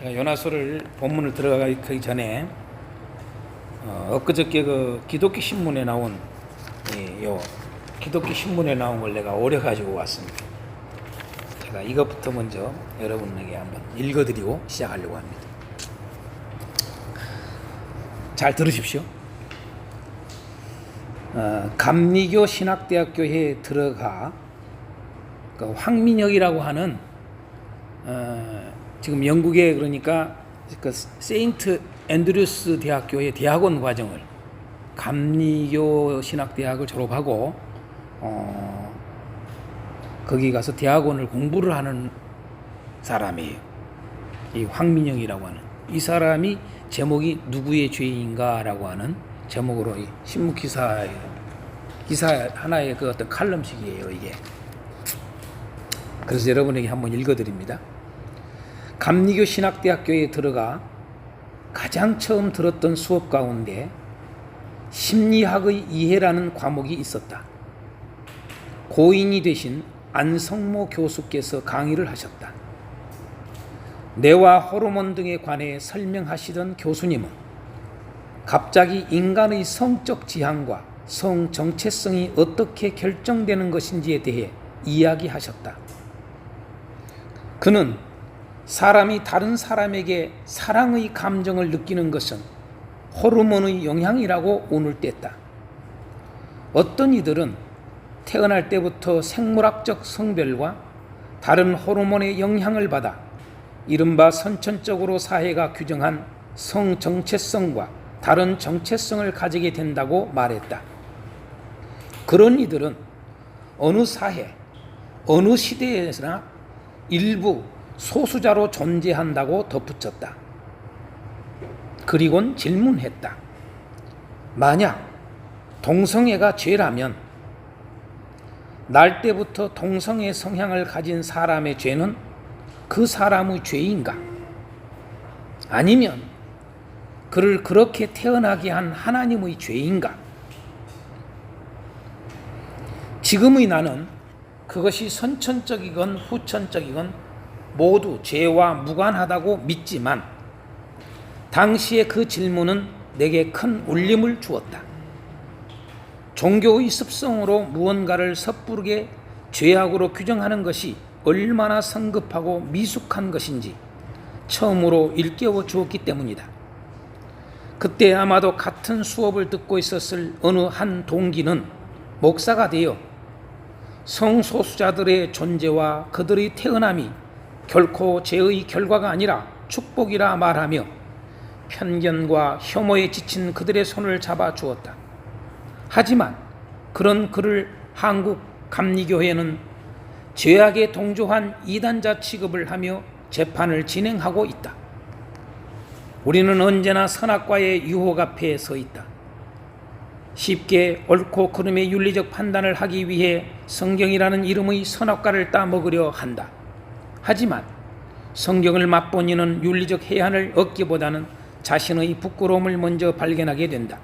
제가 요나서를 본문을 들어가기 전에 엊그저께 그 기독교 신문에 나온 요 기독교 신문에 나온 걸 내가 오려 가지고 왔습니다. 제가 이것부터 먼저 여러분에게 한번 읽어드리고 시작하려고 합니다. 잘 들으십시오. 감리교 신학대학교에 들어가 그 황민혁이라고 하는 지금 영국에 그러니까 그 세인트 앤드류스 대학교의 대학원 과정을 감리교 신학대학을 졸업하고 거기 가서 대학원을 공부를 하는 사람이에요. 이 황민혁이라고 하는 이 사람이 제목이 누구의 죄인가라고 하는 제목으로 이 신문 기사 하나의 그 어떤 칼럼식이에요, 이게. 그래서 여러분에게 한번 읽어드립니다. 감리교 신학대학교에 들어가 가장 처음 들었던 수업 가운데 심리학의 이해라는 과목이 있었다. 고인이 되신 안성모 교수께서 강의를 하셨다. 뇌와 호르몬 등에 관해 설명하시던 교수님은 갑자기 인간의 성적 지향과 성 정체성이 어떻게 결정되는 것인지에 대해 이야기하셨다. 그는 사람이 다른 사람에게 사랑의 감정을 느끼는 것은 호르몬의 영향이라고 운을 뗐다. 어떤 이들은 태어날 때부터 생물학적 성별과 다른 호르몬의 영향을 받아 이른바 선천적으로 사회가 규정한 성 정체성과 다른 정체성을 가지게 된다고 말했다. 그런 이들은 어느 사회, 어느 시대에서나 일부 소수자로 존재한다고 덧붙였다. 그리곤 질문했다. 만약 동성애가 죄라면 날 때부터 동성애 성향을 가진 사람의 죄는 그 사람의 죄인가? 아니면 그를 그렇게 태어나게 한 하나님의 죄인가? 지금의 나는 그것이 선천적이건 후천적이건 모두 죄와 무관하다고 믿지만 당시의 그 질문은 내게 큰 울림을 주었다. 종교의 습성으로 무언가를 섣부르게 죄악으로 규정하는 것이 얼마나 성급하고 미숙한 것인지 처음으로 일깨워 주었기 때문이다. 그때 아마도 같은 수업을 듣고 있었을 어느 한 동기는 목사가 되어 성소수자들의 존재와 그들의 태어남이 결코 죄의 결과가 아니라 축복이라 말하며 편견과 혐오에 지친 그들의 손을 잡아 주었다. 하지만 그런 그를 한국 감리교회는 죄악에 동조한 이단자 취급을 하며 재판을 진행하고 있다. 우리는 언제나 선악과의 유혹 앞에 서 있다. 쉽게 옳고 그름의 윤리적 판단을 하기 위해 성경이라는 이름의 선악과를 따먹으려 한다. 하지만 성경을 맛본 이는 윤리적 해안을 얻기보다는 자신의 부끄러움을 먼저 발견하게 된다.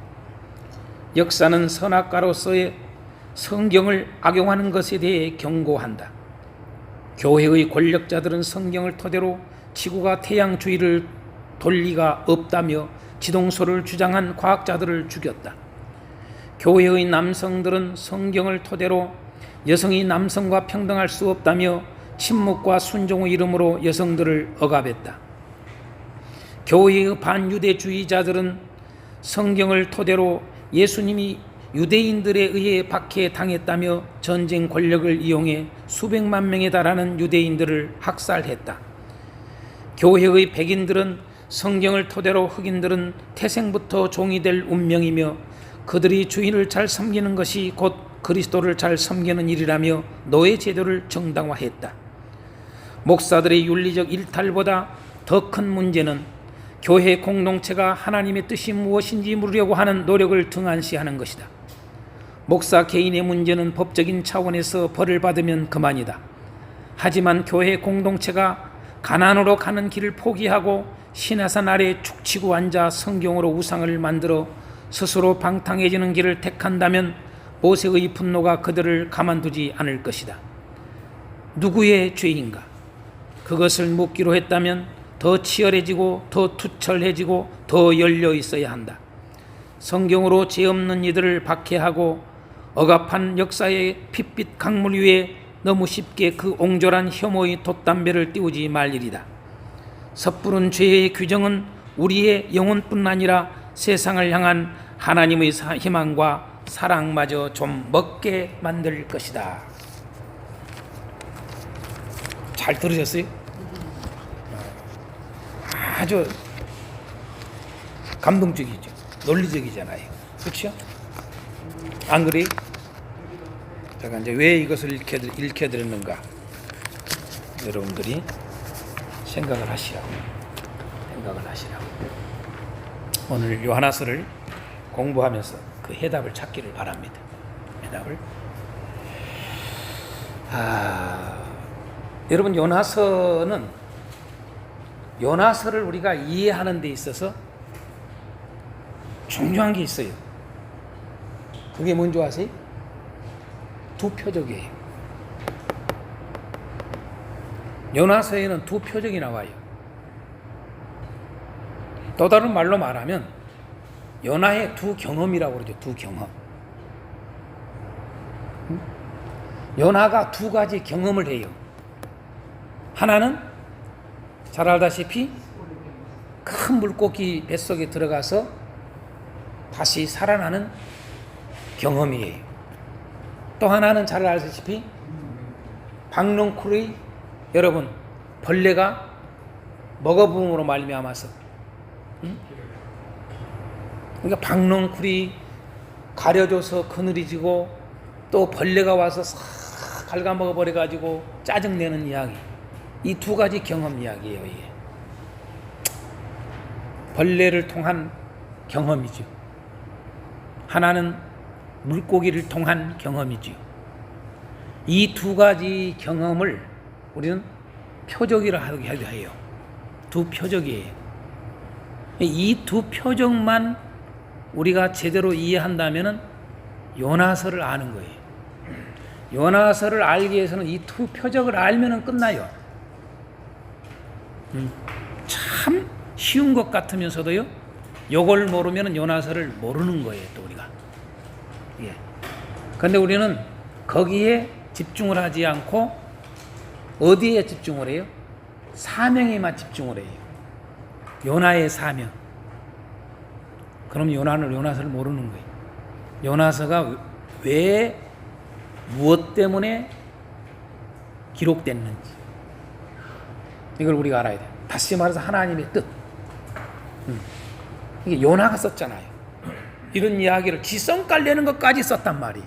역사는 선악과로서의 성경을 악용하는 것에 대해 경고한다. 교회의 권력자들은 성경을 토대로 지구가 태양주의를 돌 리가 없다며 지동설을 주장한 과학자들을 죽였다. 교회의 남성들은 성경을 토대로 여성이 남성과 평등할 수 없다며 침묵과 순종의 이름으로 여성들을 억압했다. 교회의 반유대주의자들은 성경을 토대로 예수님이 유대인들에 의해 박해당했다며 전쟁 권력을 이용해 수백만 명에 달하는 유대인들을 학살했다. 교회의 백인들은 성경을 토대로 흑인들은 태생부터 종이 될 운명이며 그들이 주인을 잘 섬기는 것이 곧 그리스도를 잘 섬기는 일이라며 노예 제도를 정당화했다. 목사들의 윤리적 일탈보다 더 큰 문제는 교회 공동체가 하나님의 뜻이 무엇인지 물으려고 하는 노력을 등한시하는 것이다. 목사 개인의 문제는 법적인 차원에서 벌을 받으면 그만이다. 하지만 교회 공동체가 가난으로 가는 길을 포기하고 신화산 아래 축치고 앉아 성경으로 우상을 만들어 스스로 방탕해지는 길을 택한다면 모세의 분노가 그들을 가만두지 않을 것이다. 누구의 죄인가? 그것을 묻기로 했다면 더 치열해지고 더 투철해지고 더 열려 있어야 한다. 성경으로 죄 없는 이들을 박해하고 억압한 역사의 핏빛 강물 위에 너무 쉽게 그 옹졸한 혐오의 돛담배를 띄우지 말 일이다. 섣부른 죄의 규정은 우리의 영혼뿐 아니라 세상을 향한 하나님의 희망과 사랑마저 좀 먹게 만들 것이다. 잘 들으셨어요? 아주 감동적이죠. 논리적이잖아요. 그렇죠? 안 그래요? 제가 이제 왜 이것을 읽혀드렸는가? 여러분들이 생각을 하시라고. 오늘 요한화서를 공부하면서 그 해답을 찾기를 바랍니다. 해답을. 여러분, 요한화서를 우리가 이해하는 데 있어서 중요한 게 있어요. 그게 뭔지 아세요? 두 표적이에요. 요한화서에는 두 표적이 나와요. 또 다른 말로 말하면 요나의 두 경험이라고 그러죠. 두 경험. 요나가 두 가지 경험을 해요. 하나는 잘 알다시피 큰 물고기 뱃속에 들어가서 다시 살아나는 경험이에요. 또 하나는 잘 알다시피 박농쿨의 여러분 벌레가 먹어봄으로 말미암아서 그러니까 박농쿨이 가려져서 그늘이 지고 또 벌레가 와서 싹 갉아먹어 버려가지고 짜증내는 이야기. 이 두 가지 경험 이야기예요. 이게. 벌레를 통한 경험이죠. 하나는 물고기를 통한 경험이죠. 이 두 가지 경험을 우리는 표적이라 하기도 해요. 두 표적이에요. 이 두 표적만 우리가 제대로 이해한다면 요나서를 아는 거예요. 요나서를 알기 위해서는 이 두 표적을 알면 끝나요. 참 쉬운 것 같으면서도요, 요걸 모르면 요나서를 모르는 거예요, 또 우리가. 예. 그런데 우리는 거기에 집중을 하지 않고 어디에 집중을 해요? 사명에만 집중을 해요. 요나의 사명. 그럼 요나서를 모르는 거예요. 요나서가 왜 무엇 때문에 기록됐는지 이걸 우리가 알아야 돼요. 다시 말해서 하나님의 뜻. 이게 요나가 썼잖아요. 이런 이야기를 지성깔 내는 것까지 썼단 말이에요.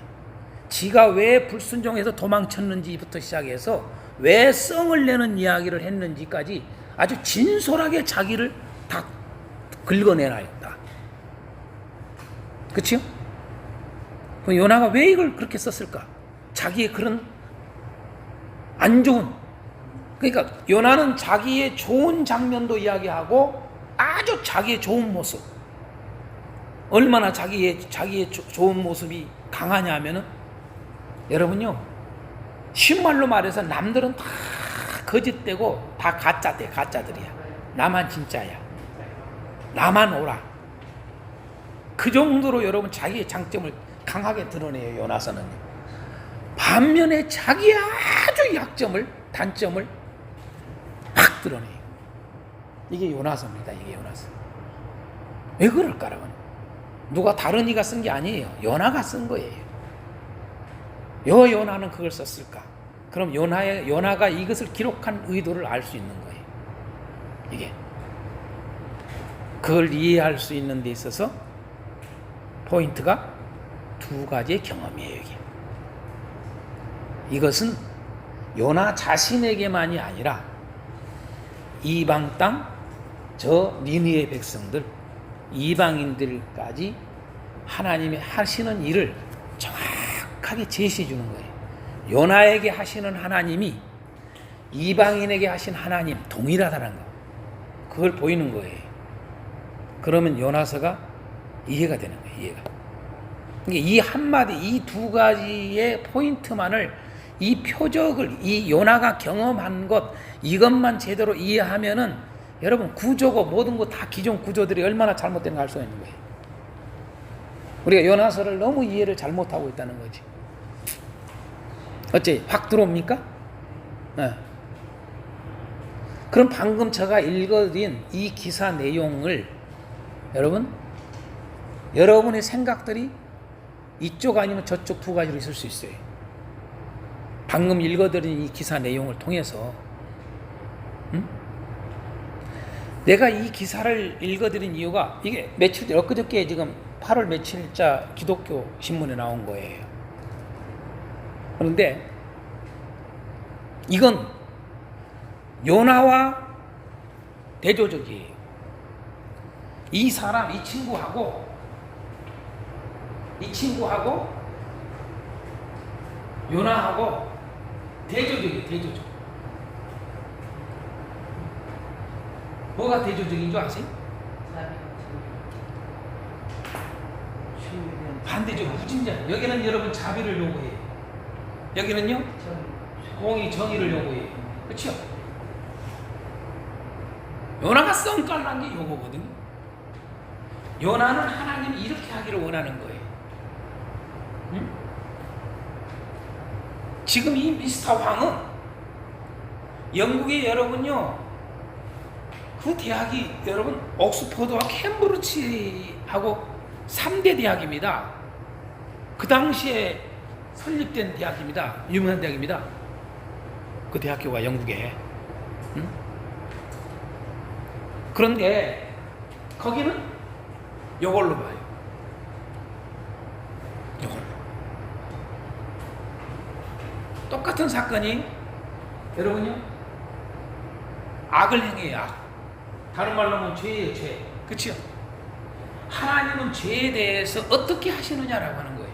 지가 왜 불순종해서 도망쳤는지부터 시작해서 왜 성을 내는 이야기를 했는지까지 아주 진솔하게 자기를 다 긁어내놔요. 다. 그치요? 그럼 요나가 왜 이걸 그렇게 썼을까? 자기의 그런 안 좋은, 그러니까 요나는 자기의 좋은 장면도 이야기하고 아주 자기의 좋은 모습, 얼마나 자기의 좋은 모습이 강하냐 하면은 여러분요, 신말로 말해서 남들은 다 거짓되고 다 가짜들이야. 나만 진짜야. 나만 오라. 그 정도로 여러분 자기의 장점을 강하게 드러내요. 요나서는. 반면에 자기의 아주 단점을 확 드러내요. 이게 요나서입니다. 이게 요나서. 왜 그럴까라고? 누가 다른 이가 쓴 게 아니에요. 요나가 쓴 거예요. 요나는 그걸 썼을까? 그럼 요나가 이것을 기록한 의도를 알 수 있는 거예요. 이게. 그걸 이해할 수 있는 데 있어서 포인트가 두 가지의 경험이에요. 이게. 이것은 요나 자신에게만이 아니라 이방 땅, 저 니느웨 백성들, 이방인들까지 하나님이 하시는 일을 정확하게 제시해 주는 거예요. 요나에게 하시는 하나님이 이방인에게 하신 하나님 동일하다는 거. 그걸 보이는 거예요. 그러면 요나서가 이해가 되는 거예요. 이해가. 그러니까 이 한마디, 이 두 가지의 포인트만을, 이 표적을, 이 요나가 경험한 것, 이것만 제대로 이해하면은 여러분 구조고 모든 거 다 기존 구조들이 얼마나 잘못된 거 알 수가 있는 거예요. 우리가 요나서를 너무 이해를 잘못하고 있다는 거지. 어째 확 들어옵니까? 네. 그럼 방금 제가 읽어드린 이 기사 내용을 여러분의 생각들이 이쪽 아니면 저쪽 두 가지로 있을 수 있어요. 방금 읽어드린 이 기사 내용을 통해서 내가 이 기사를 읽어드린 이유가 이게 며칠 엊그저께 지금 8월 며칠자 기독교 신문에 나온 거예요. 그런데 이건 요나와 대조적이에요. 이 사람, 이 친구하고 요나하고 대조적이에요. 대조적. 뭐가 대조적인 줄 아세요? 반대죠. 후진자. 여기는 여러분 자비를 요구해요. 여기는요? 공의, 정의를 요구해요. 그렇죠? 요나가 썽깔난 게 요거거든요. 요나는 하나님이 이렇게 하기를 원하는 거예요. 응? 지금 이 미스터 황은 영국의 여러분요, 그 대학이 여러분 옥스퍼드와 캠브리지하고 3대 대학입니다. 그 당시에 설립된 대학입니다. 유명한 대학입니다. 그 대학교가 영국에. 응? 그런데 거기는 이걸로 봐요. 이걸로. 똑같은 사건이 여러분요, 악을 행해요. 악. 다른 말로 하면 죄예요. 죄. 그렇죠? 하나님은 죄에 대해서 어떻게 하시느냐라고 하는 거예요.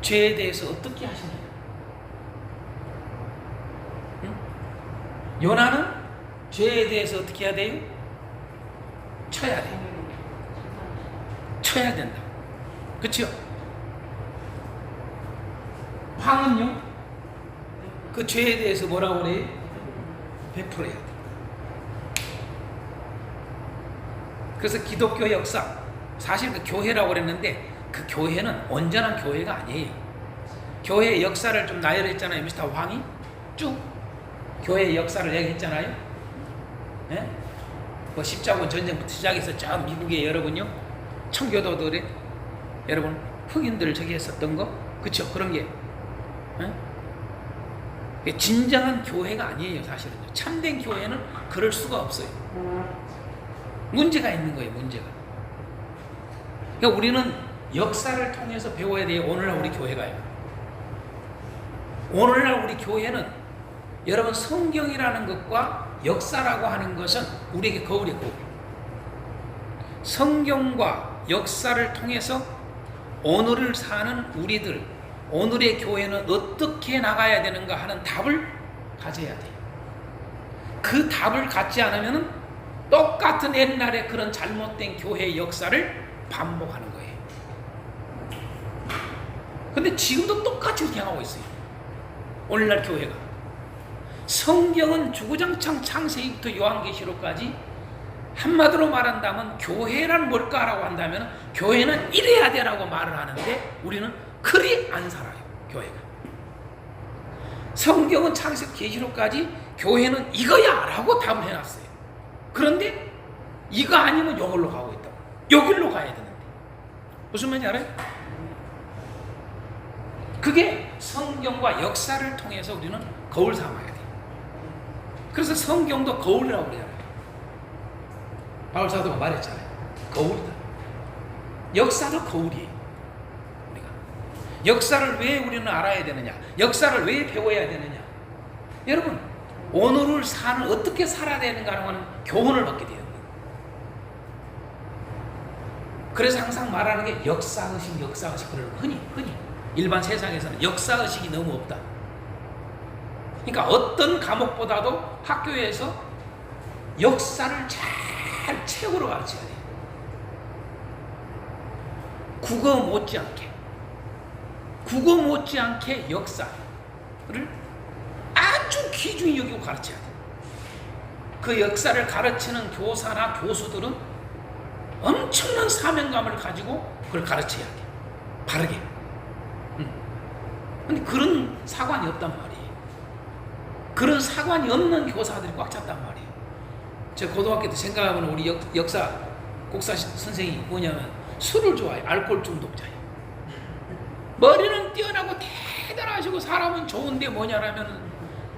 죄에 대해서 어떻게 하시느냐. 응? 요나는 죄에 대해서 어떻게 해야 돼요? 쳐야 돼요. 쳐야 된다. 그렇죠? 황은요? 그 죄에 대해서 뭐라고 그래요? 베풀어야 돼. 그래서 기독교 역사, 사실 그 교회라고 그랬는데 그 교회는 온전한 교회가 아니에요. 교회의 역사를 좀 나열했잖아요. 미스터 황이 쭉 교회의 역사를 얘기했잖아요. 네? 뭐 십자군 전쟁부터 시작해서 저 미국의 여러분요, 청교도들의 여러분 흑인들 저기 했었던 거, 그쵸? 그런 게 진정한 교회가 아니에요. 사실은요. 참된 교회는 그럴 수가 없어요. 문제가 있는 거예요. 문제가. 그러니까 우리는 역사를 통해서 배워야 돼요. 오늘날 우리 교회가요. 오늘날 우리 교회는 여러분 성경이라는 것과 역사라고 하는 것은 우리에게 거울이에요. 거울. 성경과 역사를 통해서 오늘을 사는 우리들, 오늘의 교회는 어떻게 나가야 되는가 하는 답을 가져야 돼요. 그 답을 갖지 않으면 똑같은 옛날의 그런 잘못된 교회의 역사를 반복하는 거예요. 근데 지금도 똑같이 그렇게 하고 있어요. 오늘날 교회가. 성경은 주구장창 창세기부터 요한계시록까지 한마디로 말한다면 교회란 뭘까라고 한다면 교회는 이래야 되라고 말을 하는데 우리는 그리 안 살아요. 교회가. 성경은 창세기 계시록까지 교회는 이거야 라고 답을 해놨어요. 그런데 이거 아니면 이걸로 가고 있다고. 여길로 가야 되는데. 무슨 말인지 알아요? 그게 성경과 역사를 통해서 우리는 거울 삼아야 돼요. 그래서 성경도 거울이라고 그래요. 바울 사도가 말했잖아요. 거울이다. 역사도 거울이에요. 우리가 역사를 왜 우리는 알아야 되느냐? 역사를 왜 배워야 되느냐? 여러분, 오늘을 사는 어떻게 살아야 되는가 하는 교훈을 받게 돼요. 그래서 항상 말하는 게 역사의식, 역사의식. 그러는 흔히 일반 세상에서는 역사의식이 너무 없다. 그러니까 어떤 과목보다도 학교에서 역사를 잘 책으로 가르쳐야 돼요. 국어 못지않게 역사를 아주 귀중히 여기고 가르쳐야 돼요. 그 역사를 가르치는 교사나 교수들은 엄청난 사명감을 가지고 그걸 가르쳐야 돼. 바르게. 근데 그런 사관이 없단 말이에요. 그런 사관이 없는 교사들이 꽉 찼단 말이에요. 제가 고등학교 때 생각하면 우리 역사 국사 선생님이 뭐냐면 술을 좋아해요. 알코올 중독자예요. 머리는 뛰어나고 대단하시고 사람은 좋은데 뭐냐라면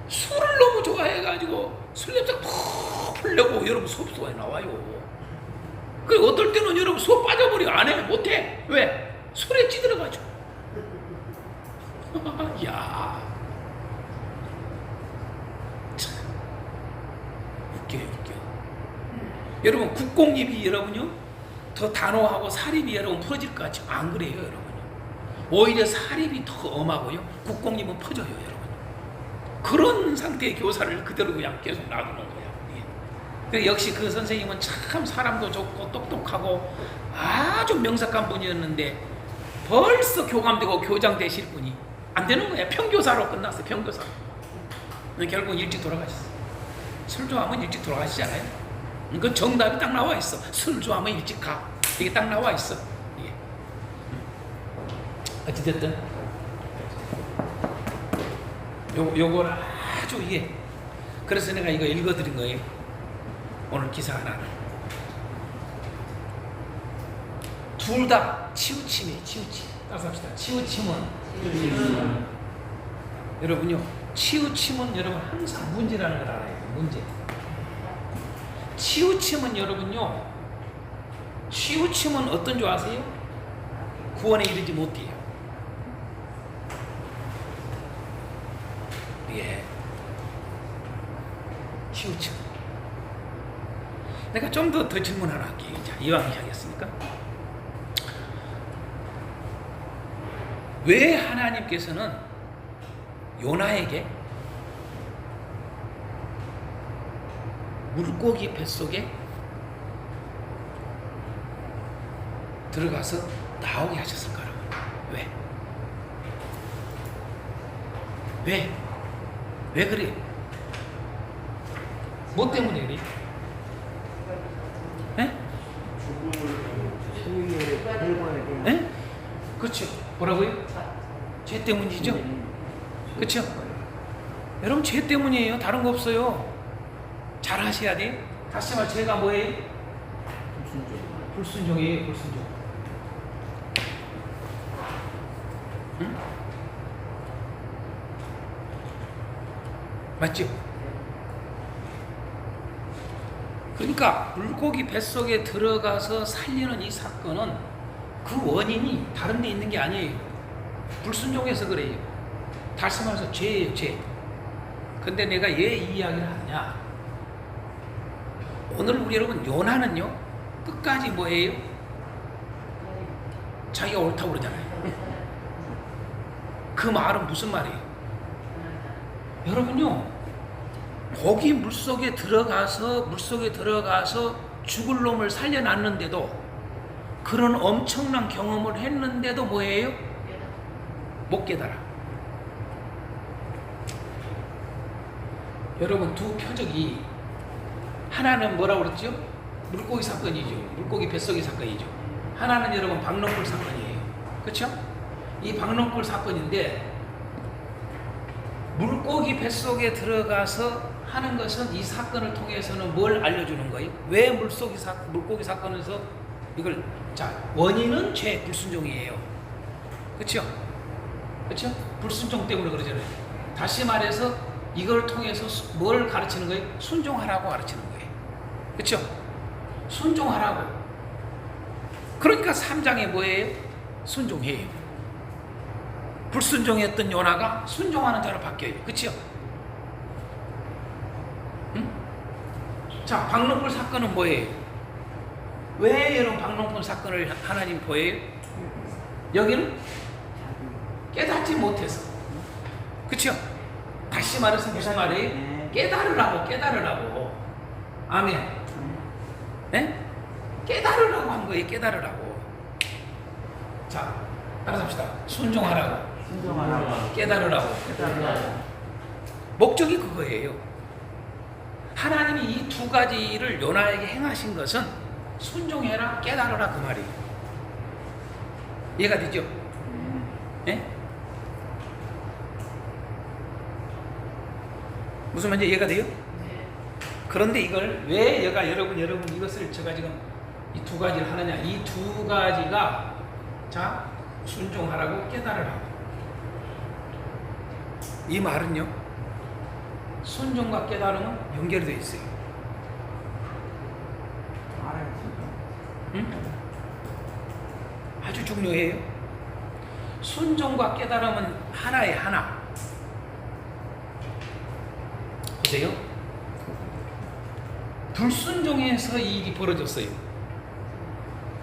술을 너무 좋아해가지고 술 냄새 푹 풀려고 여러분 수업소에 나와요. 그리고 어떨 때는 여러분 수업 빠져버려. 안 해. 못해. 왜? 술에 찌들어가지고. 야, 참 웃겨요, 웃겨. 여러분 국공립이 여러분요 더 단호하고 사립이 여러분 풀어질 것 같죠? 안 그래요, 여러분요. 오히려 사립이 더 엄하고요, 국공립은 퍼져요, 여러분. 그런 상태의 교사를 그대로 그냥 계속 놔두는 거야. 예. 역시 그 선생님은 참 사람도 좋고 똑똑하고 아주 명석한 분이었는데 벌써 교감되고 교장 되실 분이 안 되는 거야. 평교사로 끝났어요. 평교사. 결국 일찍 돌아가셨어. 술 좋아하면 일찍 돌아가시잖아요. 그 정답이 딱 나와 있어. 술 좋아하면 일찍 가. 이게 딱 나와 있어. 예. 어찌됐든 요걸 아주 이게 그래서 내가 이거 읽어드린 거예요. 오늘 기사 하나를. 둘 다 치우침이에요. 치우침. 따라서 합시다. 치우침은 여러분요, 치우침은 여러분 항상 문제라는 걸 알아요. 문제. 치우침은 여러분요, 치우침은 어떤 줄 아세요? 구원에 이르지 못해요. 예. 치우침. 내가 좀 더 질문 하나 할게요. 자, 이왕 하겠습니까? 왜 하나님께서는 요나에게 물고기 뱃속에 들어가서 나오게 하셨을까요? 왜? 왜? 왜 그래요? 뭐 때문에 그래요? 네? 네? 그렇죠. 뭐라고요? 죄 때문이죠? 그렇죠? 여러분 죄 때문이에요. 다른 거 없어요. 잘 하셔야 돼. 다시 말해 죄가 뭐예요? 불순종이에요. 불순종. 응? 맞죠? 그러니까 물고기 뱃속에 들어가서 살리는 이 사건은 그 원인이 다른 데 있는 게 아니에요. 불순종해서 그래요. 다시 말해서 죄예요, 죄. 근데 내가 왜 이 이야기를 하느냐? 오늘 우리 여러분 요나는요 끝까지 뭐예요? 자기가 옳다고 그러잖아요. 그 말은 무슨 말이에요? 여러분요, 거기 물속에 들어가서 죽을 놈을 살려놨는데도, 그런 엄청난 경험을 했는데도 뭐예요? 못 깨달아. 여러분 두 표적이, 하나는 뭐라고 그랬죠? 물고기 사건이죠. 물고기 뱃속의 사건이죠. 하나는 여러분 박농불 사건이에요. 그렇죠? 이 박농불 사건인데, 물고기 뱃속에 들어가서 하는 것은 이 사건을 통해서는 뭘 알려주는 거예요? 왜 물고기 사건에서 이걸, 자, 원인은 죄, 불순종이에요. 그렇죠? 그렇죠? 불순종 때문에 그러잖아요. 다시 말해서 이걸 통해서 뭘 가르치는 거예요? 순종하라고 가르치는 거예요. 그렇죠? 순종하라고. 그러니까 3장에 뭐예요? 순종해요. 불순종했던 요나가 순종하는 자로 바뀌어요. 그렇죠? 응? 자, 박농불 사건은 뭐예요? 왜 이런 박농불 사건을 하나님 보여요? 여기는 깨닫지 못해서. 그렇죠? 다시 말해서 무슨 말이에요? 깨달으라고. 아멘. 네? 깨달으라고 한 거예요. 깨달으라고. 자, 따라서 합시다. 순종하라고. 깨달으라고. 목적이 그거예요. 하나님이 이 두 가지를 요나에게 행하신 것은 순종해라, 깨달아라 그 말이에요. 이해가 되죠? 예? 무슨 말인지 이해가 돼요? 그런데 이걸 왜 여러분 이것을 제가 지금 이 두 가지를 하느냐? 이 두 가지가 자 순종하라고 깨달으라고. 이 말은요 순종과 깨달음은 연결되어 있어요. 응? 아주 중요해요. 순종과 깨달음은 하나의 하나. 보세요. 불순종해서 이 일이 벌어졌어요.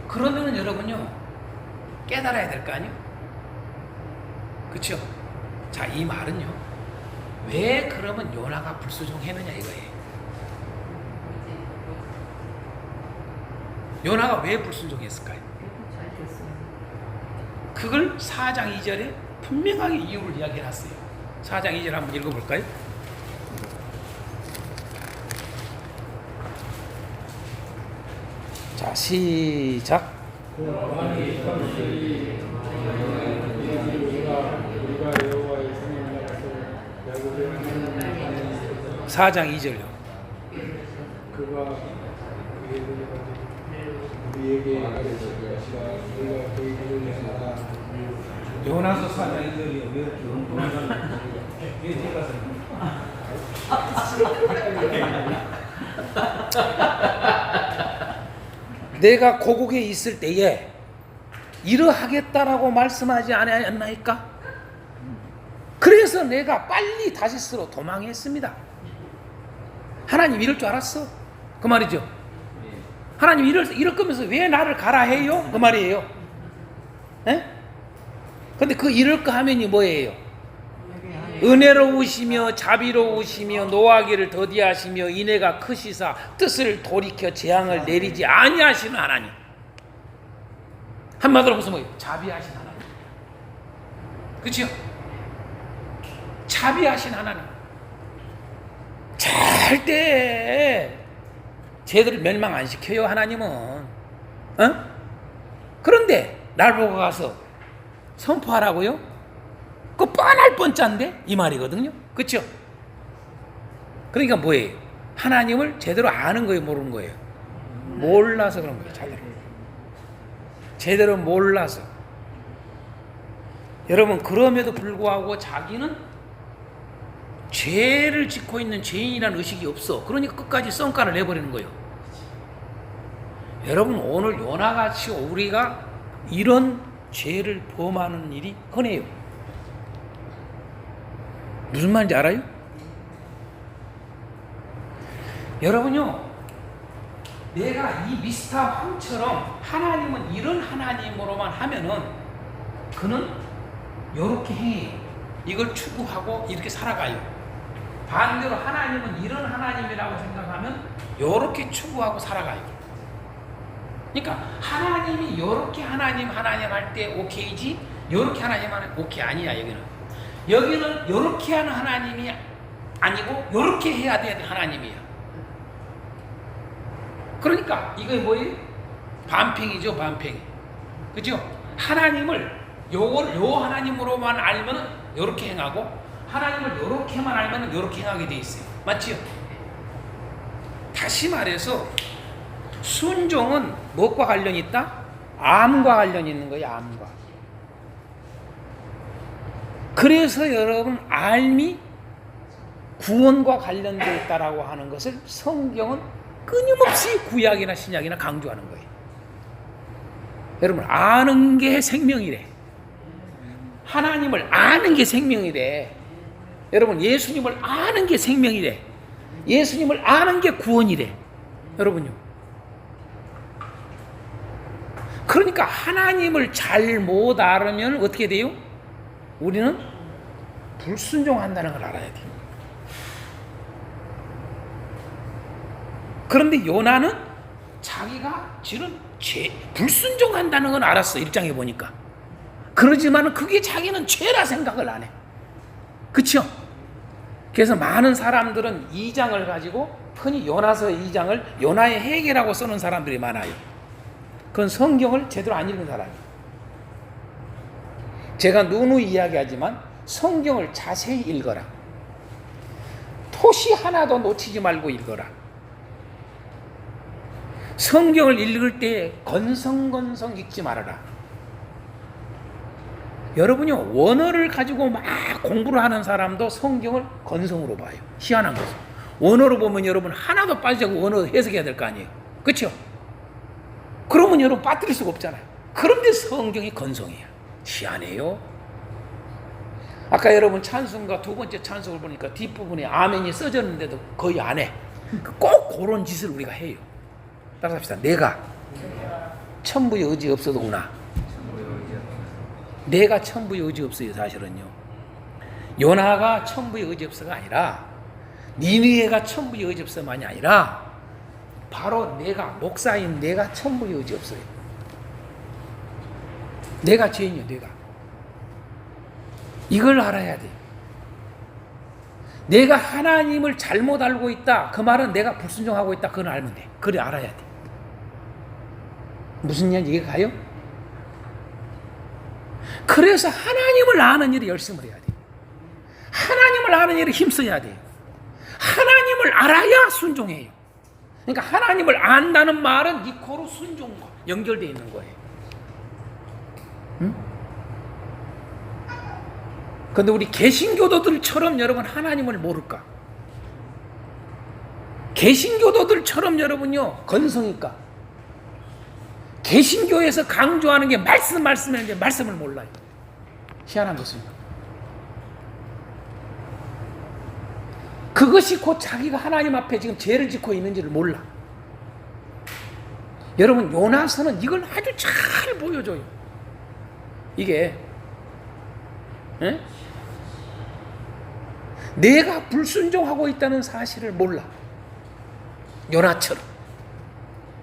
그러면 여러분요 깨달아야 될 거 아니에요? 그렇죠? 자, 이 말은요 왜 그러면 요나가 불순종했느냐 이거예요. 요나가 왜 불순종했을까요? 그걸 4장 2절에 분명하게 이유를 이야기해놨어요. 4장 2절 한번 읽어볼까요? 자, 시작. 4장 2절요. 그가 우리에게 가르칠 것이라 우리가 그 길을 행하라. 요나서 4장 2절이요. 왜 이렇게 엉뚱한 왜 제가 내가 고국에 있을 때에 이러하겠다라고 말씀하지 않았나이까? 그래서 내가 빨리 다시스로 도망했습니다. 하나님 이럴 줄 알았어. 그 말이죠. 하나님 이럴 거면서 왜 나를 가라 해요? 그 말이에요. 예? 근데 그 이럴 거 하면이 뭐예요? 은혜로우시며 자비로우시며 노하기를 더디하시며 인애가 크시사 뜻을 돌이켜 재앙을 내리지 아니하시는 하나님. 한마디로 무슨 뭐예요? 자비하신 하나님. 그렇죠? 자비하신 하나님. 절대 쟤들을 멸망 안 시켜요 하나님은. 어? 그런데 날 보고 가서 선포하라고요? 그 뻔할 뻔짠데 이 말이거든요. 그렇죠? 그러니까 뭐예요? 하나님을 제대로 아는 거예요, 모르는 거예요? 몰라서 그런 거예요. 제대로 몰라서. 여러분 그럼에도 불구하고 자기는 죄를 짓고 있는 죄인이라는 의식이 없어. 그러니까 끝까지 성깔을 내버리는 거예요. 여러분 오늘 요나같이 우리가 이런 죄를 범하는 일이 흔해요. 무슨 말인지 알아요? 여러분요 내가 이 미스터 황처럼 하나님은 이런 하나님으로만 하면은 그는 이렇게 행해요. 이걸 추구하고 이렇게 살아가요. 반대로 하나님은 이런 하나님이라고 생각하면 이렇게 추구하고 살아가요. 그러니까 하나님이 이렇게 하나님 할 때 오케이지 이렇게 하나님 하는 오케이 아니야. 여기는 이렇게 하는 하나님이 아니고 이렇게 해야 되는 하나님이야. 그러니까 이게 뭐예요? 반팽이죠, 반팽이. 그죠? 하나님을 요 하나님으로만 알면 이렇게 행하고 하나님을 이렇게만 알면 이렇게 행하게 돼 있어요. 맞지요? 다시 말해서 순종은 무엇과 관련이 있다? 암과 관련이 있는 거예요. 암과. 그래서 여러분 알미 구원과 관련되어 있다라고 하는 것을 성경은 끊임없이 구약이나 신약이나 강조하는 거예요. 여러분 아는 게 생명이래. 하나님을 아는 게 생명이래. 여러분 예수님을 아는 게 생명이래. 예수님을 아는 게 구원이래. 여러분요. 그러니까 하나님을 잘못 알으면 어떻게 돼요? 우리는 불순종한다는 걸 알아야 돼요. 그런데 요나는 자기가 지금 불순종한다는 건 알았어. 1장에 보니까. 그러지만 그게 자기는 죄라 생각을 안 해. 그렇죠? 그래서 많은 사람들은 2장을 가지고 흔히 요나서 2장을 요나의 해계라고 쓰는 사람들이 많아요. 그건 성경을 제대로 안 읽은 사람이에요. 제가 누누이 이야기하지만 성경을 자세히 읽어라. 토시 하나도 놓치지 말고 읽어라. 성경을 읽을 때 건성건성 읽지 말아라. 여러분요, 원어를 가지고 막 공부를 하는 사람도 성경을 건성으로 봐요. 희한한 거죠. 원어로 보면 여러분 하나도 빠지지 않고 원어 해석해야 될 거 아니에요. 그렇죠? 그러면 여러분 빠뜨릴 수가 없잖아요. 그런데 성경이 건성이야. 희한해요. 아까 여러분 찬송가 두 번째 찬송을 보니까 뒷부분에 아멘이 써졌는데도 거의 안 해. 꼭 그런 짓을 우리가 해요. 따라합시다. 내가 천부의 의지 없어도 오나. 내가 천부의 의지 없어요. 사실은요. 요나가 천부의 의지 없어가 아니라 니느웨가 천부의 의지 없어만이 아니라 바로 내가 목사인 내가 천부의 의지 없어요. 내가 죄인이요. 내가 이걸 알아야 돼. 내가 하나님을 잘못 알고 있다. 그 말은 내가 불순종하고 있다. 그걸 알면 돼. 그래 알아야 돼. 무슨 이해가 가요? 그래서 하나님을 아는 일에 열심을 해야 돼. 하나님을 아는 일에 힘써야 돼요. 하나님을 알아야 순종해요. 그러니까 하나님을 안다는 말은 이코로 순종과 연결되어 있는 거예요. 응? 그런데 우리 개신교도들처럼 여러분 하나님을 모를까? 개신교도들처럼 여러분요 건성일까? 개신교에서 강조하는 게 말씀했는데 말씀을 몰라요. 희한한 것입니다. 그것이 곧 자기가 하나님 앞에 지금 죄를 짓고 있는지를 몰라. 여러분 요나서는 이걸 아주 잘 보여줘요. 이게 에? 내가 불순종하고 있다는 사실을 몰라. 요나처럼.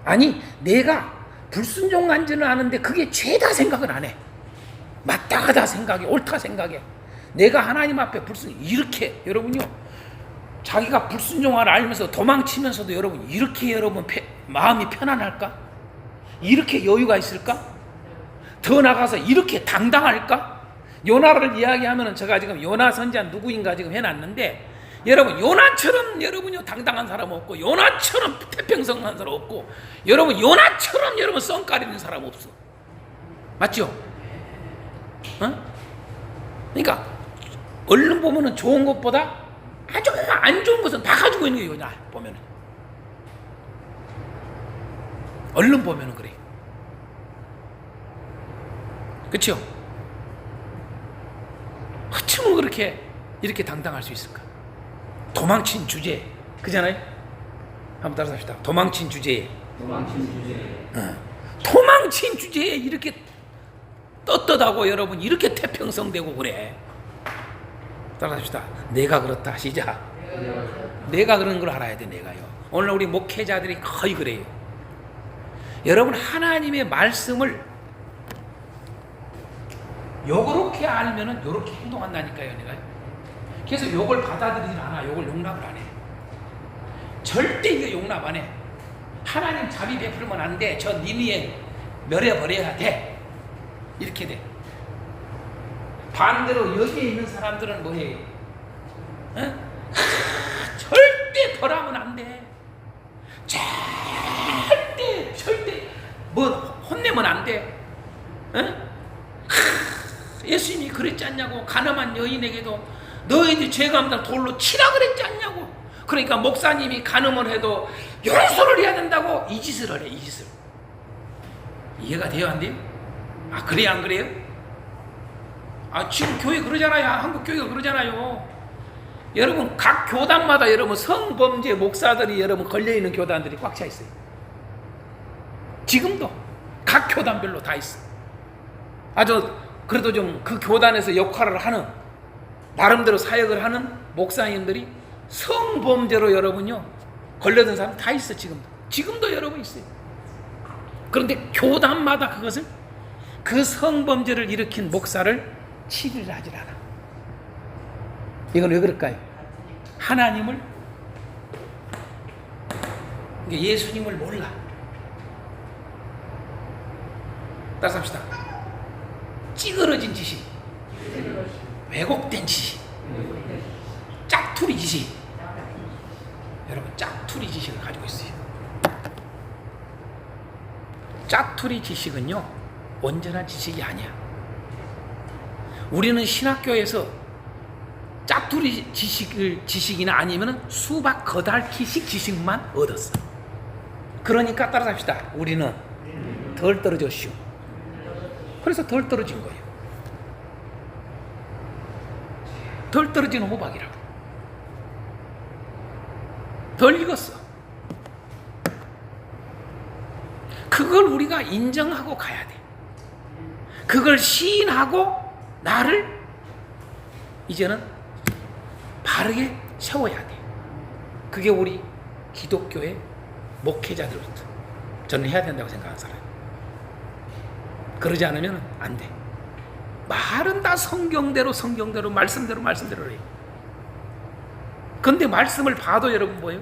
아니 내가 불순종한지는 아는데 그게 죄다 생각을 안 해. 마땅하다 생각해. 옳다 생각해. 내가 하나님 앞에 이렇게 여러분요 자기가 불순종을 알면서 도망치면서도 여러분 이렇게 여러분 마음이 편안할까? 이렇게 여유가 있을까? 더 나가서 이렇게 당당할까? 요나를 이야기하면은 제가 지금 요나 선지자 누구인가 지금 해놨는데 여러분 요나처럼 여러분요 당당한 사람 없고 요나처럼 태평성한 사람 없고 여러분 요나처럼 여러분 썽까리는 사람 없어. 맞죠? 어? 그러니까 얼른 보면은 좋은 것보다 아주 안 좋은 것은 다 가지고 있는 거예요. 요나 보면은 얼른 보면은 그래. 그렇죠? 어쩌면 그렇게 이렇게 당당할 수 있을까? 도망친 주제 그잖아요. 한번 따라합시다. 도망친 주제에 도망친 주제에 이렇게 떳떳하고 여러분 이렇게 태평성되고 그래. 따라합시다. 내가 그렇다. 시작. 내가 그런 걸 알아야 돼. 내가요. 오늘 우리 목회자들이 거의 그래요. 여러분 하나님의 말씀을 요렇게 알면은 요렇게 행동한다니까요. 내가 그래서 요걸 받아들이질 않아. 요걸 용납을 안 해. 절대 이거 용납 안 해. 하나님 자비 베풀면 안 돼. 저 니느웨 멸해버려야 돼. 이렇게 돼. 반대로 여기에 있는 사람들은 뭐해요? 절대 벌하면 안 돼. 절대 뭐 혼내면 안 돼. 예수님이 그랬지 않냐고. 가늠한 여인에게도 너희들 죄 감당 돌로 치라 그랬지 않냐고. 그러니까 목사님이 간음을 해도 용서를 해야 된다고 이 짓을 하래. 이 짓을. 이해가 돼요 안 돼요? 아 그래요 안 그래요? 아 지금 교회 그러잖아요. 한국 교회가 그러잖아요. 여러분 각 교단마다 여러분 성범죄 목사들이 여러분 걸려있는 교단들이 꽉 차 있어요. 지금도 각 교단별로 다 있어. 아주 그래도 좀 그 교단에서 역할을 하는 나름대로 사역을 하는 목사님들이 성범죄로 여러분요 걸려든 사람 다 있어. 지금도 여러분 있어요. 그런데 교단마다 그것을 그 성범죄를 일으킨 목사를 치료를 하질 않아. 이건 왜 그럴까요? 하나님을 그러니까 예수님을 몰라. 따라서 합시다. 찌그러진 지식, 왜곡된 지식, 짝투리 지식. 여러분, 짝투리 지식을 가지고 있어요. 짝투리 지식은요, 온전한 지식이 아니야. 우리는 신학교에서 짝투리 지식이나 아니면 수박 거달키식 지식만 얻었어. 그러니까 따라합시다. 우리는 덜 떨어졌슈. 그래서 덜 떨어진 거예요. 덜 떨어지는 호박이라고. 덜 익었어. 그걸 우리가 인정하고 가야 돼. 그걸 시인하고 나를 이제는 바르게 세워야 돼. 그게 우리 기독교의 목회자들부터 저는 해야 된다고 생각하는 사람이에요. 그러지 않으면 안 돼. 말은 다 성경대로 말씀대로 해요. 근데 말씀을 봐도 여러분 뭐예요?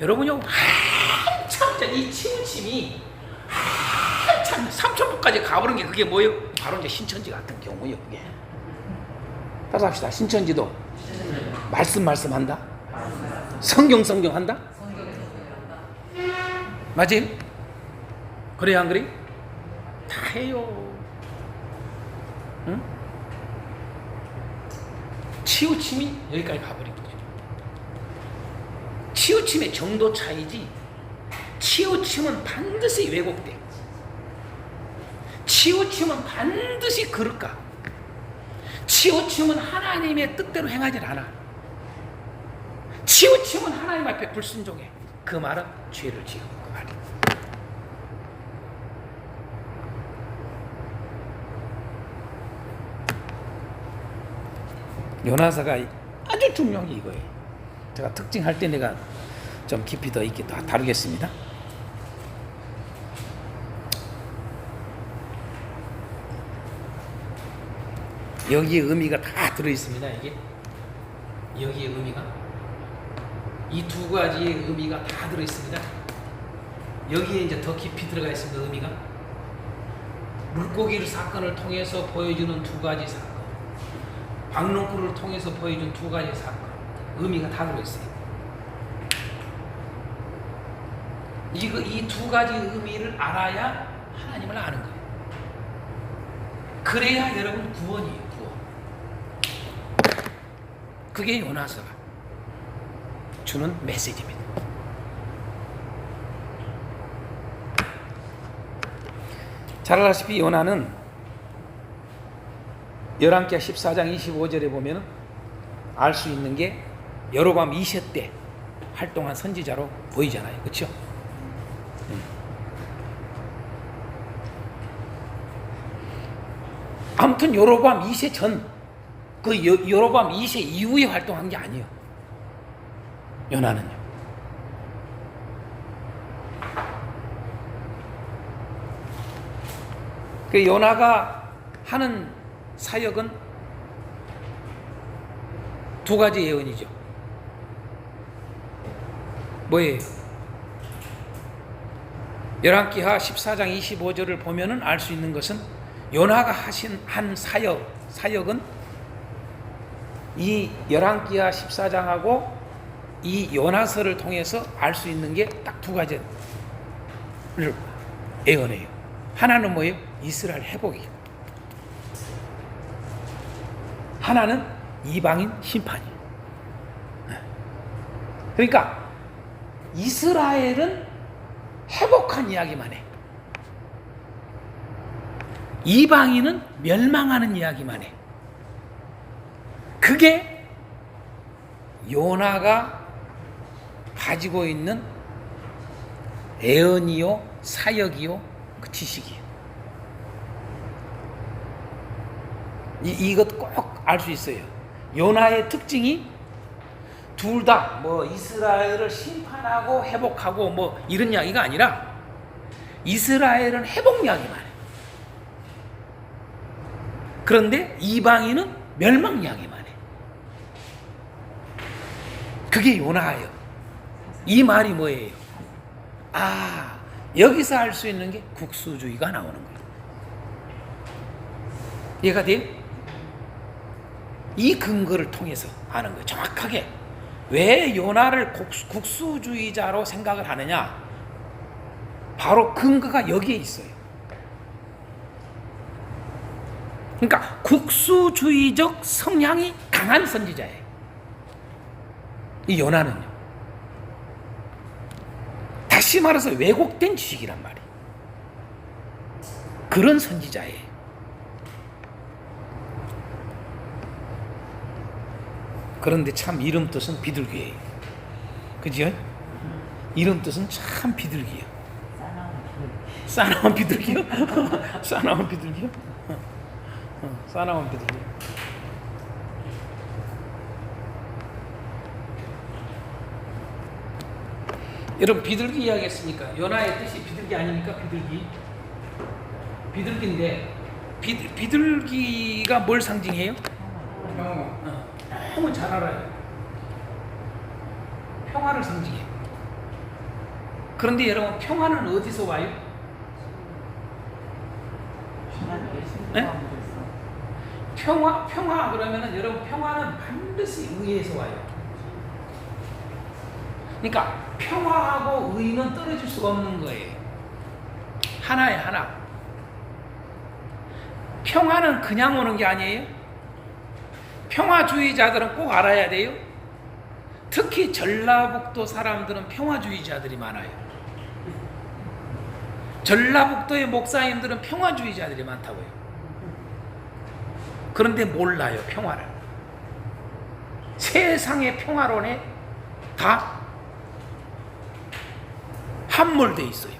여러분요, 한참 전 이 치우침이 한참 삼천포까지 가보는 게 그게 뭐예요? 바로 이제 신천지 같은 경우예요. 그게. 따라서 합시다. 신천지도 말씀 한다? 성경 한다? 맞아요? 그래요, 안 그래요? 다 해요. 응? 치우침이 여기까지 가버린 거죠. 치우침의 정도 차이지, 치우침은 반드시 왜곡돼. 치우침은 반드시 그럴까? 치우침은 하나님의 뜻대로 행하지 않아. 치우침은 하나님 앞에 불순종해. 그 말은 죄를 지은 그 말이야. 요나서가 아주 중요한 게 이거예요. 제가 특징할 때 내가 좀 깊이 더 있게 다루겠습니다. 여기에 의미가 다 들어있습니다. 이게 여기에 의미가 이 두 가지의 의미가 다 들어있습니다. 여기에 이제 더 깊이 들어가 있습니다. 의미가 물고기 사건을 통해서 보여주는 두 가지 사건, 박농구를 통해서 보여준 두 가지 사건, 의미가 다 들어있어요. 이 두 가지 의미를 알아야 하나님을 아는 거예요. 그래야 여러분 구원이에요. 구원. 그게 요나서가 주는 메시지입니다. 잘 알다시피 요나는 열왕기하 14장 25절에 보면 알 수 있는 게 여로보암 2세 때 활동한 선지자로 보이잖아요. 그렇죠? 아무튼 여로보암 2세 전, 그 여로보암 2세 이후에 활동한 게 아니에요. 요나는요. 그 요나가 하는 사역은 두 가지 예언이죠. 뭐예요? 열왕기하 14장 25절을 보면은 알 수 있는 것은 요나가 한 사역은 이 열왕기하 14장하고 이 요나서를 통해서 알 수 있는 게 딱 두 가지를 예언해요. 하나는 뭐예요? 이스라엘 회복이에요. 하나는 이방인 심판이에요. 그러니까 이스라엘은 회복한 이야기만 해. 이방인은 멸망하는 이야기만 해. 그게 요나가 가지고 있는 예언이요, 사역이요, 그 지식이요. 이것 꼭 알 수 있어요. 요나의 특징이 둘 다 뭐 이스라엘을 심판하고 회복하고 뭐 이런 이야기가 아니라 이스라엘은 회복 이야기만 해. 그런데 이방인은 멸망 이야기만 해. 그게 요나예요. 이 말이 뭐예요? 여기서 알 수 있는 게 국수주의가 나오는 거예요. 이해가 돼요? 이 근거를 통해서 아는 거예요. 정확하게 왜 요나를 국수주의자로 생각을 하느냐, 바로 근거가 여기에 있어요. 그러니까 국수주의적 성향이 강한 선지자예요. 이 요나는요, 다시 말해서 왜곡된 지식이란 말이에요. 그런 선지자예요. 그런데 참 이름 뜻은 비둘기예요. 그죠? 이름 뜻은 참 비둘기예요. 싸나운 비둘기요? 싸나운 비둘기요? 싸나운 비둘기. 여러분, 비둘기 이야기 했으니까 요나의 뜻이 비둘기 아닙니까? 비둘기인데 비둘기가 뭘 상징해요? 평은 잘 알아요. 평화를 상징해요. 그런데 여러분, 평화는 어디서 와요? 네? 평화 그러면은 여러분, 평화는 반드시 의에서 와요. 그러니까 평화하고 의는 떨어질 수가 없는 거예요. 하나에 하나. 평화는 그냥 오는 게 아니에요. 평화주의자들은 꼭 알아야 돼요. 특히 전라북도 사람들은 평화주의자들이 많아요. 전라북도의 목사님들은 평화주의자들이 많다고요. 그런데 몰라요, 평화를. 세상의 평화론에 다 함몰되어 있어요.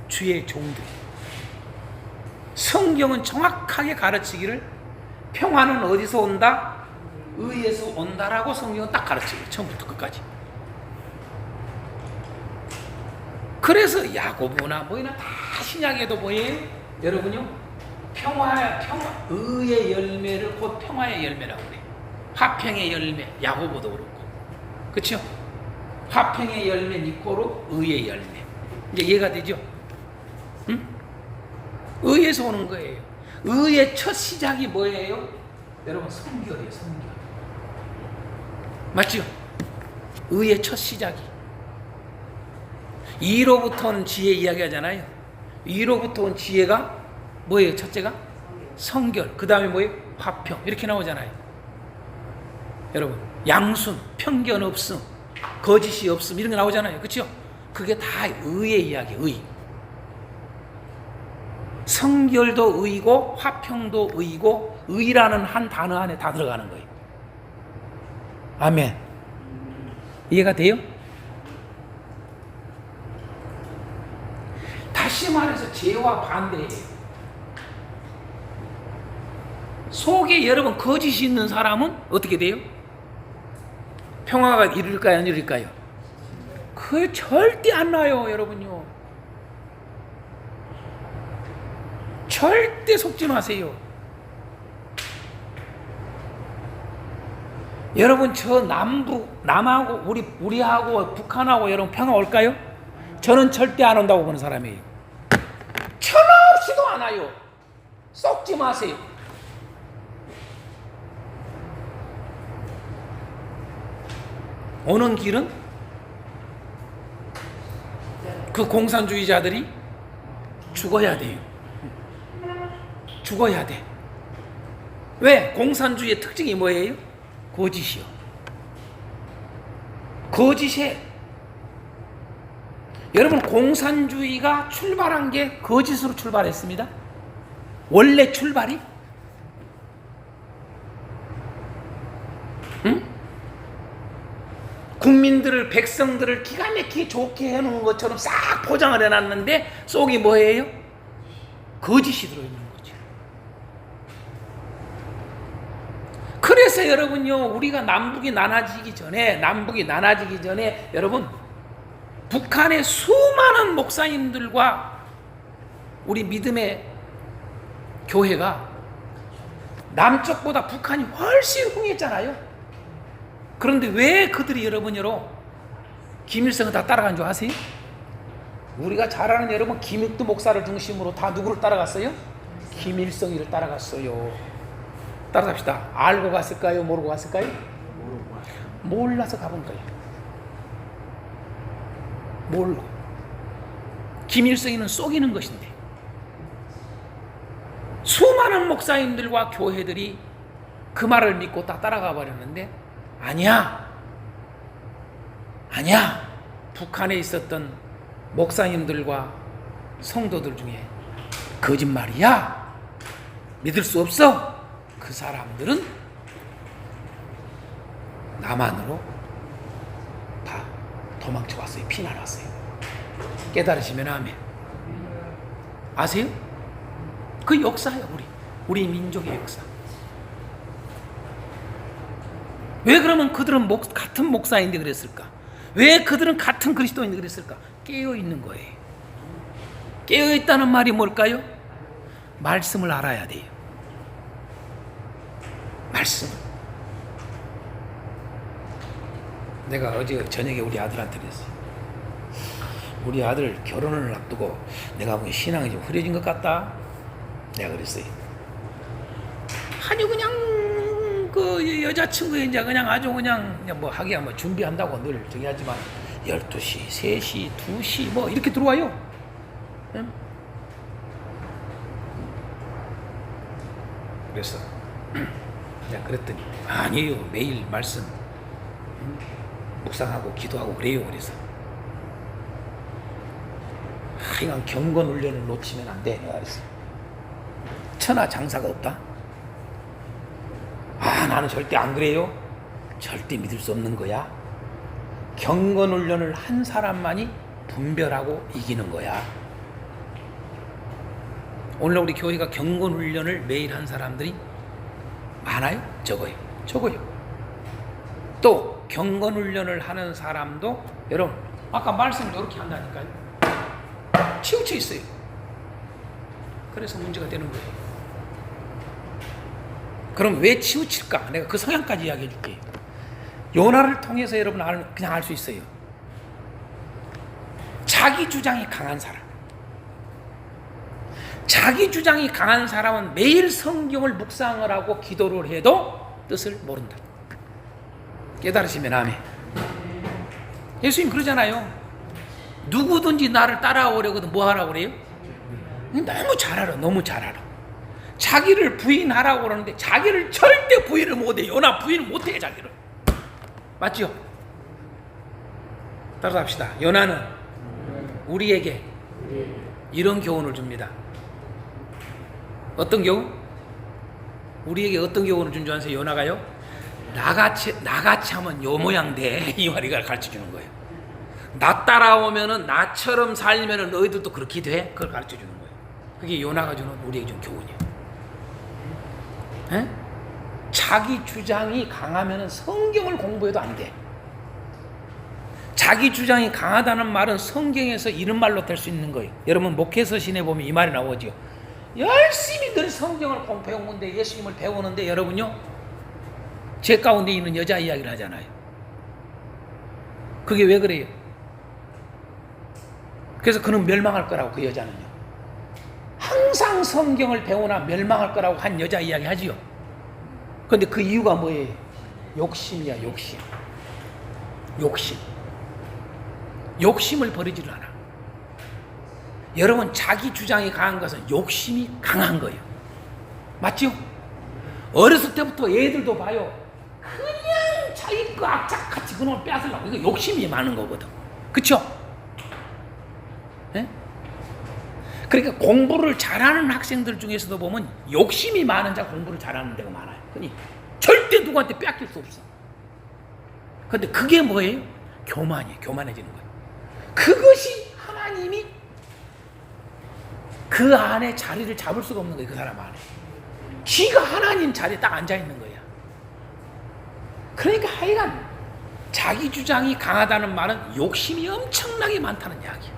주의 종들이. 성경은 정확하게 가르치기를 평화는 어디서 온다? 의에서 온다라고 성경은 딱 가르쳐요. 처음부터 끝까지. 그래서 야고보나 뭐이나 다 신약에도 뭐예요? 여러분요, 의의 열매를 곧 평화의 열매라고 그래요. 화평의 열매, 야고보도 그렇고. 그렇죠? 화평의 열매 니꼬로 의의 열매. 이제 이해가 되죠? 응? 의에서 오는 거예요. 의의 첫 시작이 뭐예요? 여러분, 성결이에요. 성결. 맞죠? 의의 첫 시작이. 이로부터 온 지혜 이야기 하잖아요. 이로부터 온 지혜가 뭐예요? 첫째가 성결. 그 다음에 뭐예요? 화평. 이렇게 나오잖아요. 여러분, 양순, 편견 없음, 거짓이 없음, 이런 게 나오잖아요. 그렇죠? 그게 다 의의 이야기예요. 의. 성결도 의고 화평도 의고, 의라는 한 단어 안에 다 들어가는 거예요. 아멘. 이해가 돼요? 다시 말해서 죄와 반대예요. 속에 여러분 거짓이 있는 사람은 어떻게 돼요? 평화가 이룰까요, 안 이룰까요? 그게 절대 안 나요, 여러분요. 절대 속지 마세요. 여러분, 저 남하고 우리하고 북한하고 여러분 평화 올까요? 저는 절대 안 온다고 보는 사람이에요. 천없이도 안 와요. 썩지 마세요. 오는 길은 그 공산주의자들이 죽어야 돼요. 죽어야 돼. 왜? 공산주의의 특징이 뭐예요? 거짓이요. 거짓에 여러분, 공산주의가 출발한 게 거짓으로 출발했습니다. 원래 출발이? 응? 국민들을, 백성들을 기가 막히게 좋게 해놓은 것처럼 싹 포장을 해놨는데 속이 뭐예요? 거짓이 들어있는 거죠. 그래서 여러분요, 우리가 남북이 나눠지기 전에 여러분, 북한의 수많은 목사님들과 우리 믿음의 교회가 남쪽보다 북한이 훨씬 흥했잖아요. 그런데 왜 그들이 여러분여로 김일성을 다 따라간 줄 아세요? 우리가 잘 아는 여러분 김익두 목사를 중심으로 다 누구를 따라갔어요? 김일성이를 따라갔어요. 따라갑시다. 알고 갔을까요? 모르고 갔을까요? 몰라서 가본 거예요. 모르고. 김일성이는 속이는 것인데 수많은 목사님들과 교회들이 그 말을 믿고 다 따라가 버렸는데 아니야. 북한에 있었던 목사님들과 성도들 중에 거짓말이야. 믿을 수 없어. 그 사람들은 남한으로 다 도망쳐 왔어요. 피난 왔어요. 깨달으시면 아멘. 아세요? 그 역사예요. 우리 민족의 역사. 왜 그러면 그들은 같은 목사인데 그랬을까? 왜 그들은 같은 그리스도인데 그랬을까? 깨어있는 거예요. 깨어있다는 말이 뭘까요? 말씀을 알아야 돼요. 말씀. 내가 어제 저녁에 우리 아들한테 그랬어요. 우리 아들 결혼을 앞두고 내가 보기엔 신앙이 좀 흐려진 것 같다. 내가 그랬어요. 아니 그냥 그 여자친구 이제 그냥 아주 그냥 뭐 하기야 뭐 준비한다고 늘 저기 하지만 12시, 3시, 2시 뭐 이렇게 들어와요. 응? 그래서 내가 그랬더니 아니에요. 매일 말씀 묵상하고 기도하고 그래요. 그래서 하여간 경건 훈련을 놓치면 안 돼. 내가 그랬어. 천하 장사가 없다. 나는 절대 안 그래요. 절대 믿을 수 없는 거야. 경건 훈련을 한 사람만이 분별하고 이기는 거야. 오늘 우리 교회가 경건 훈련을 매일 한 사람들이 많아요? 적어요? 적어요. 또 경건 훈련을 하는 사람도 여러분 아까 말씀을 이렇게 한다니까요. 치우쳐 있어요. 그래서 문제가 되는 거예요. 그럼 왜 치우칠까? 내가 그 성향까지 이야기해 줄게요. 요나를 통해서 여러분 그냥 알 수 있어요. 자기 주장이 강한 사람. 자기 주장이 강한 사람은 매일 성경을 묵상을 하고 기도를 해도 뜻을 모른다. 깨달으시면 아멘. 예수님 그러잖아요. 누구든지 나를 따라오려거든 뭐 하라고 그래요? 너무 잘 알아. 너무 잘 알아. 자기를 부인하라고 그러는데 자기를 절대 부인을 못해. 요나 부인을 못해 자기를. 맞죠? 따라합시다. 요나는 우리에게 이런 교훈을 줍니다. 어떤 교훈? 우리에게 어떤 교훈을 준 줄 아세요? 요나가요? 나같이 하면 요 모양 돼. 이 말이가 가르쳐 주는 거예요. 나 따라오면은 나처럼 살면은 너희들도 그렇게 돼. 그걸 가르쳐 주는 거예요. 그게 요나가 주는 우리에게 준 교훈이에요. 에? 자기 주장이 강하면은 성경을 공부해도 안 돼. 자기 주장이 강하다는 말은 성경에서 이런 말로 될 수 있는 거예요. 여러분 목회서신에 보면 이 말이 나오죠. 열심히 늘 성경을 배우는데 예수님을 배우는데 여러분요 제 가운데 있는 여자 이야기를 하잖아요. 그게 왜 그래요? 그래서 그는 멸망할 거라고. 그 여자는요 항상 성경을 배우나 멸망할 거라고 한 여자 이야기 하지요. 그런데 그 이유가 뭐예요? 욕심이야. 욕심을 버리지를 않아. 여러분 자기 주장이 강한 것은 욕심이 강한 거예요. 맞죠? 어렸을 때부터 애들도 봐요. 그냥 자기 그 악착같이 그놈을 빼앗으려고. 이거 욕심이 많은 거거든. 그쵸? 네? 그러니까 공부를 잘하는 학생들 중에서도 보면 욕심이 많은 자 공부를 잘하는 데가 많아요. 그러니 절대 누구한테 뺏길 수 없어. 그런데 그게 뭐예요? 교만이에요. 교만해지는 거예요. 그것이 하나님이 그 안에 자리를 잡을 수가 없는 거예요. 그 사람 안에. 지가 하나님 자리에 딱 앉아있는 거야. 그러니까 하여간 자기 주장이 강하다는 말은 욕심이 엄청나게 많다는 이야기야.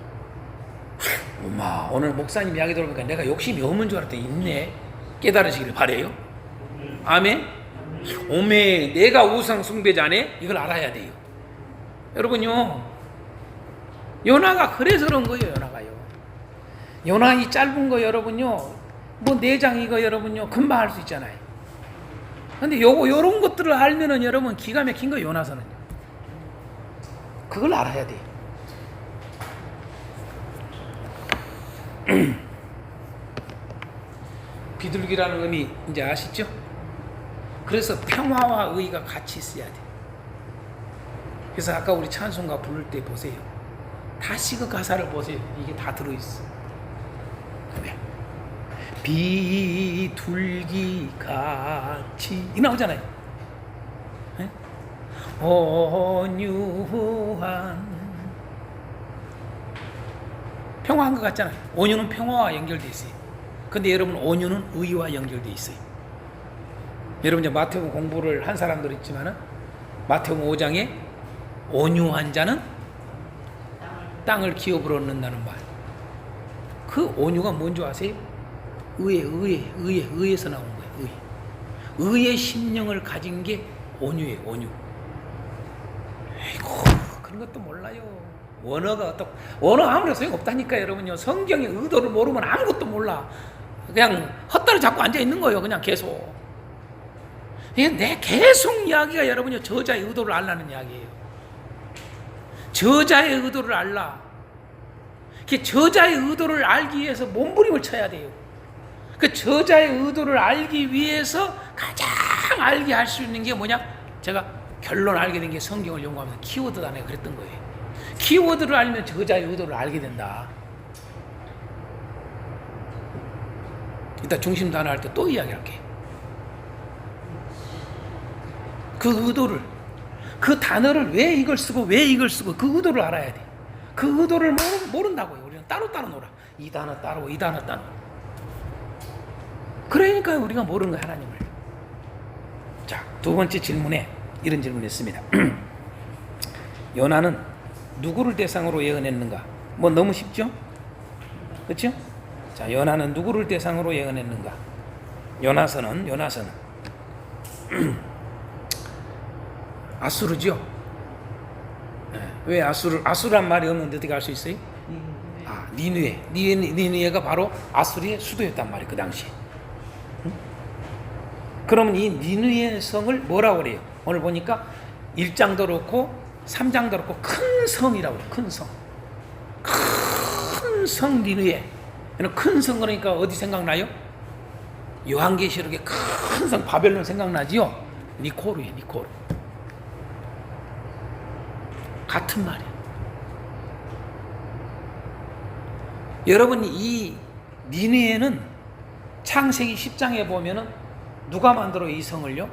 엄마 오늘 목사님 이야기 들어보니까 내가 욕심이 없는 줄 알았더니 있네. 깨달으시길 바래요. 아멘. 오메 내가 우상 숭배자네. 이걸 알아야 돼요. 여러분요 요나가 그래서 그런 거예요. 요나가요. 요나 이 짧은 거 여러분요, 뭐 4장 이거 여러분요 금방 할 수 있잖아요. 근데 요런 것들을 알면은 여러분 기가 막힌 거 요나서는요. 그걸 알아야 돼요. 비둘기라는 의미 이제 아시죠? 그래서 평화와 의가 같이 있어야 돼. 그래서 아까 우리 찬송가 부를 때 보세요. 다시 그 가사를 보세요. 이게 다 들어있어. 그래. 비둘기 같이 이 나오잖아요. 네? 온유한 평화한 것 같잖아요. 온유는 평화와 연결돼 있어요. 근데 여러분 온유는 의와 연결돼 있어요. 여러분 이제 마태복음 공부를 한 사람들 있지만은 마태복음 5장에 온유한 자는 땅을 기업으로 얻는다는 말. 그 온유가 뭔지 아세요? 의에서 나온 거예요. 의의 심령을 가진 게 온유예요. 온유. 아이고 그런 것도 몰라요. 원어가 원어 아무리 소용 없다니까 여러분요. 성경의 의도를 모르면 아무것도 몰라. 그냥 헛다리 잡고 앉아 있는 거예요. 그냥 계속. 내 계속 이야기가 여러분요 저자의 의도를 알라는 이야기예요. 저자의 의도를 알라. 그 저자의 의도를 알기 위해서 몸부림을 쳐야 돼요. 그 저자의 의도를 알기 위해서 가장 알게 할 수 있는 게 뭐냐? 제가 결론 알게 된 게 성경을 연구하면서 키워드 단에 그랬던 거예요. 키워드를 알면 저자의 의도를 알게 된다. 이따 중심 단어 할 때 또 이야기할게. 그 의도를, 그 단어를 왜 이걸 쓰고 왜 이걸 쓰고 그 의도를 알아야 돼. 그 의도를 모른다고요. 우리는 따로따로 놀아. 이 단어 따로, 이 단어 따로. 그러니까 우리가 모르는 거야, 하나님을. 자, 두 번째 질문에 이런 질문을 했습니다. 요나는 누구를 대상으로 예언했는가? 뭐 너무 쉽죠? 그렇죠? 자, 요나는 누구를 대상으로 예언했는가? 요나서는 아수르죠. 네. 왜 아수르란 말이 없는데 어떻게 알 수 있어요? 니느웨가 바로 아수르의 수도였단 말이에요. 그 당시에. 그러면 이 니느웨 성을 뭐라고 그래요? 오늘 보니까 1장도 그렇고 3장도 그렇고 큰 성이라고 해요. 큰 성. 큰 성 니느웨. 큰 성 그러니까 어디 생각나요? 요한계시록의 큰 성 바벨론 생각나지요? 니코르예요. 니코르. 같은 말이에요. 여러분 이 니느웨는 창세기 10장에 보면은 누가 만들어 이 성을요?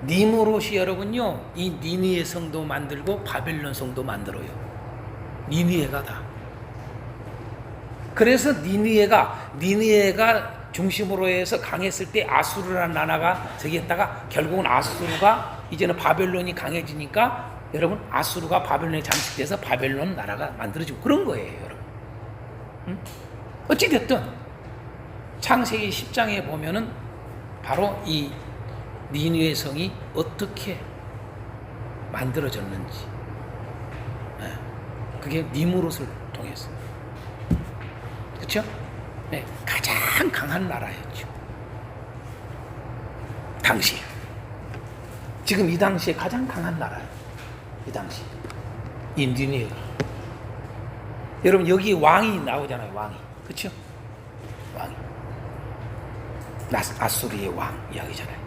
니무롯이 여러분요 이 니느웨 성도 만들고 바벨론 성도 만들어요. 니느웨가 다. 그래서 니느웨가 중심으로 해서 강했을 때 아수르라는 나라가 저기 했다가 결국은 아수르가 이제는 바벨론이 강해지니까 여러분 아수르가 바벨론에 잠식돼서 바벨론 나라가 만들어지고 그런 거예요. 여러분. 응? 어찌됐든 창세기 10장에 보면은 바로 이 니느웨 성이 어떻게 만들어졌는지 그게 니무롯을 통해서 그렇죠? 네, 가장 강한 나라였죠. 당시 지금 이 당시에 가장 강한 나라예요. 이 당시 이 니느웨가 여러분 여기 왕이 나오잖아요. 왕이 그렇죠? 왕이 아수르의 왕 이야기잖아요.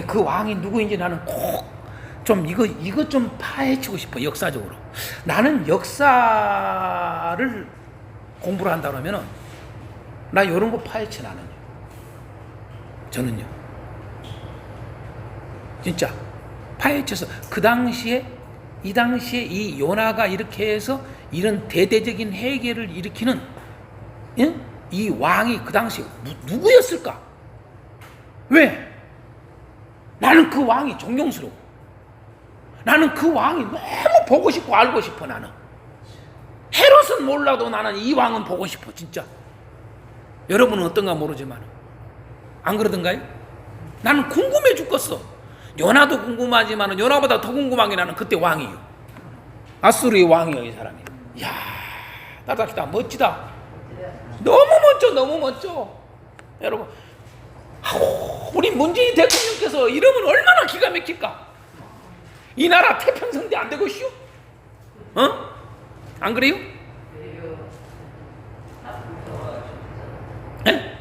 그 왕이 누구인지 나는 꼭 좀 이거 좀 파헤치고 싶어. 역사적으로 나는 역사를 공부를 한다 그러면은 나 이런 거 파헤쳐. 저는요 진짜 파헤쳐서 그 당시에 이 요나가 이렇게 해서 이런 대대적인 해결을 일으키는 이 왕이 그 당시에 누구였을까? 왜? 나는 그 왕이 존경스러워. 나는 그 왕이 너무 보고 싶고 알고 싶어. 나는 헤롯은 몰라도 나는 이 왕은 보고 싶어. 진짜 여러분은 어떤가 모르지만 안 그러던가요? 나는 궁금해 죽겠어. 요나도 궁금하지만 요나보다 더 궁금한 게 나는 그때 왕이요. 아수르의 왕이요, 이 사람이. 이야, 따닥이다, 멋지다. 너무 멋져, 너무 멋져. 여러분, 우리 문재인 대통령께서 이러면 얼마나 기가 막힐까? 이 나라 태평성대 안 되겠슈? 어? 안 그래요? 예?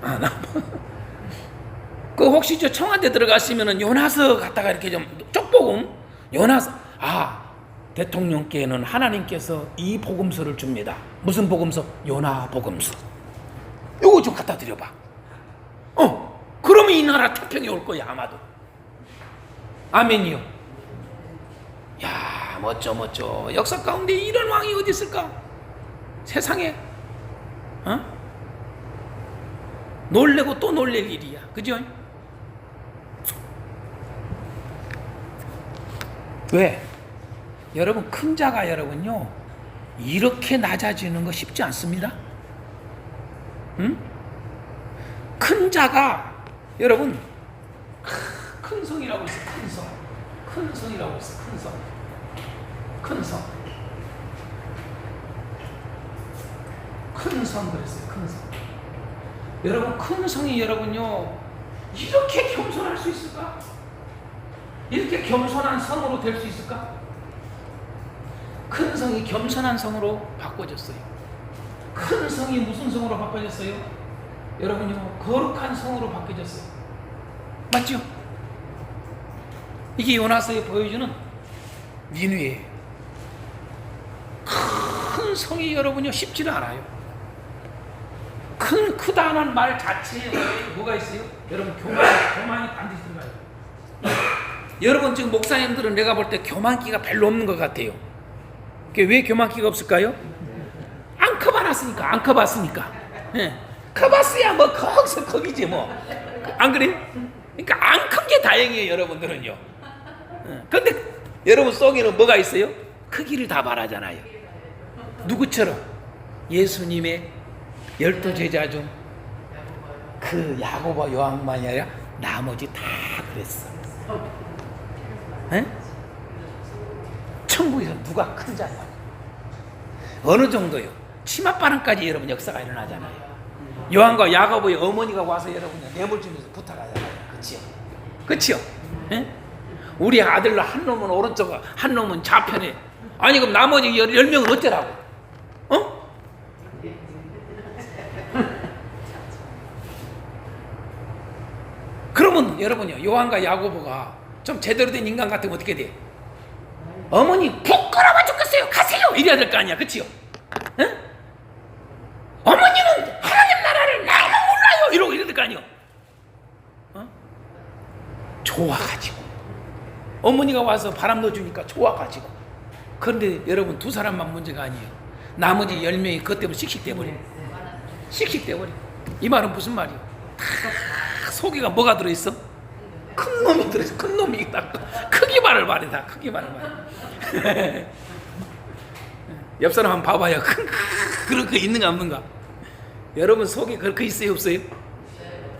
아, 그 혹시 저 청와대 들어가시면은 요나서 갖다가 이렇게 좀 쪽복음 요나서 대통령께는 하나님께서 이 복음서를 줍니다. 무슨 복음서? 요나 복음서. 요거 좀 갖다 드려봐. 그러면 이 나라 태평이 올 거야 아마도. 아멘이요. 야, 멋져 멋져. 역사 가운데 이런 왕이 어디 있을까? 세상에. 놀래고 또 놀랄 일이야. 그죠? 왜? 여러분, 큰 자가 여러분요 이렇게 낮아지는 거 쉽지 않습니다. 응? 큰 자가 여러분 큰 성이라고 있어. 큰 성이라고 있어. 큰 성 그랬어요. 큰 성. 여러분, 큰 성이 여러분요 이렇게 겸손할 수 있을까? 이렇게 겸손한 성으로 될 수 있을까? 큰 성이 겸손한 성으로 바꿔졌어요. 큰 성이 무슨 성으로 바꿔졌어요? 여러분요, 거룩한 성으로 바뀌어졌어요. 맞죠? 이게 요나서에 보여주는 니느웨예요. 큰 성이 여러분요 쉽지는 않아요. 크다는 말 자체에 뭐가 있어요? 여러분, 교만이 반드시 들어가요. 여러분, 지금 목사님들은 내가 볼 때 교만기가 별로 없는 것 같아요. 왜 교만기가 없을까요? 안 커봤으니까. 예. 커봤어야 뭐 거기서 거기지 뭐. 안 그래요? 그러니까 안 큰 게 다행이에요, 여러분들은요. 근데 여러분 속에는 뭐가 있어요? 크기를 다 바라잖아요. 누구처럼? 예수님의 12제자 중 그 야고보 요한만이 아니라 나머지 다 그랬어. 에? 천국에서 누가 큰 자냐고. 어느 정도요? 치맛바람까지 여러분 역사가 일어나잖아요. 요한과 야고보의 어머니가 와서 여러분 뇌물 주면서 부탁하잖아요. 그치요? 에? 우리 아들 한 놈은 오른쪽, 한 놈은 좌편에. 아니 그럼 나머지 10명은 어쩌라고? 그러면 여러분요, 요한과 야고보가 좀 제대로 된 인간 같으면 어떻게 돼? 어머니 부끄러워 죽겠어요, 가세요, 이래야 될 거 아니야. 그치요? 에? 어머니는 하나님 나라를 너무 몰라요, 이러고 이래야 될 거 아니요. 좋아가지고 어머니가 와서 바람 넣어주니까 좋아가지고. 그런데 여러분, 두 사람만 문제가 아니에요. 나머지 10명이 그것 때문에 씩씩대버려. 이 말은 무슨 말이에요? 다 속에가 뭐가 들어있어? 큰 놈이 들어있어. 큰 놈이 딱 크기만을 말해. 다 크기만을 말해. 옆 사람 한번 봐봐요. 그런 거 있는가 없는가? 여러분 속에 그렇게 있어요 없어요?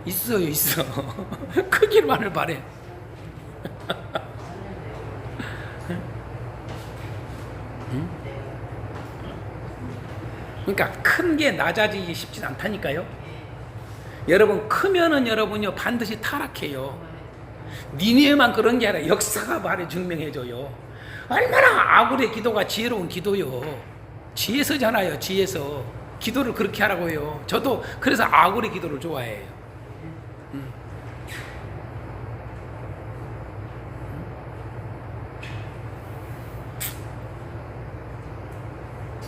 있어. 크기만을 말해. 그러니까 큰 게 낮아지기 쉽진 않다니까요. 여러분, 크면은 여러분요 반드시 타락해요. 니네만 그런 게 아니라 역사가 말해 증명해줘요. 얼마나 아굴의 기도가 지혜로운 기도요. 지혜서잖아요. 지혜서. 기도를 그렇게 하라고 해요. 저도 그래서 아굴의 기도를 좋아해요.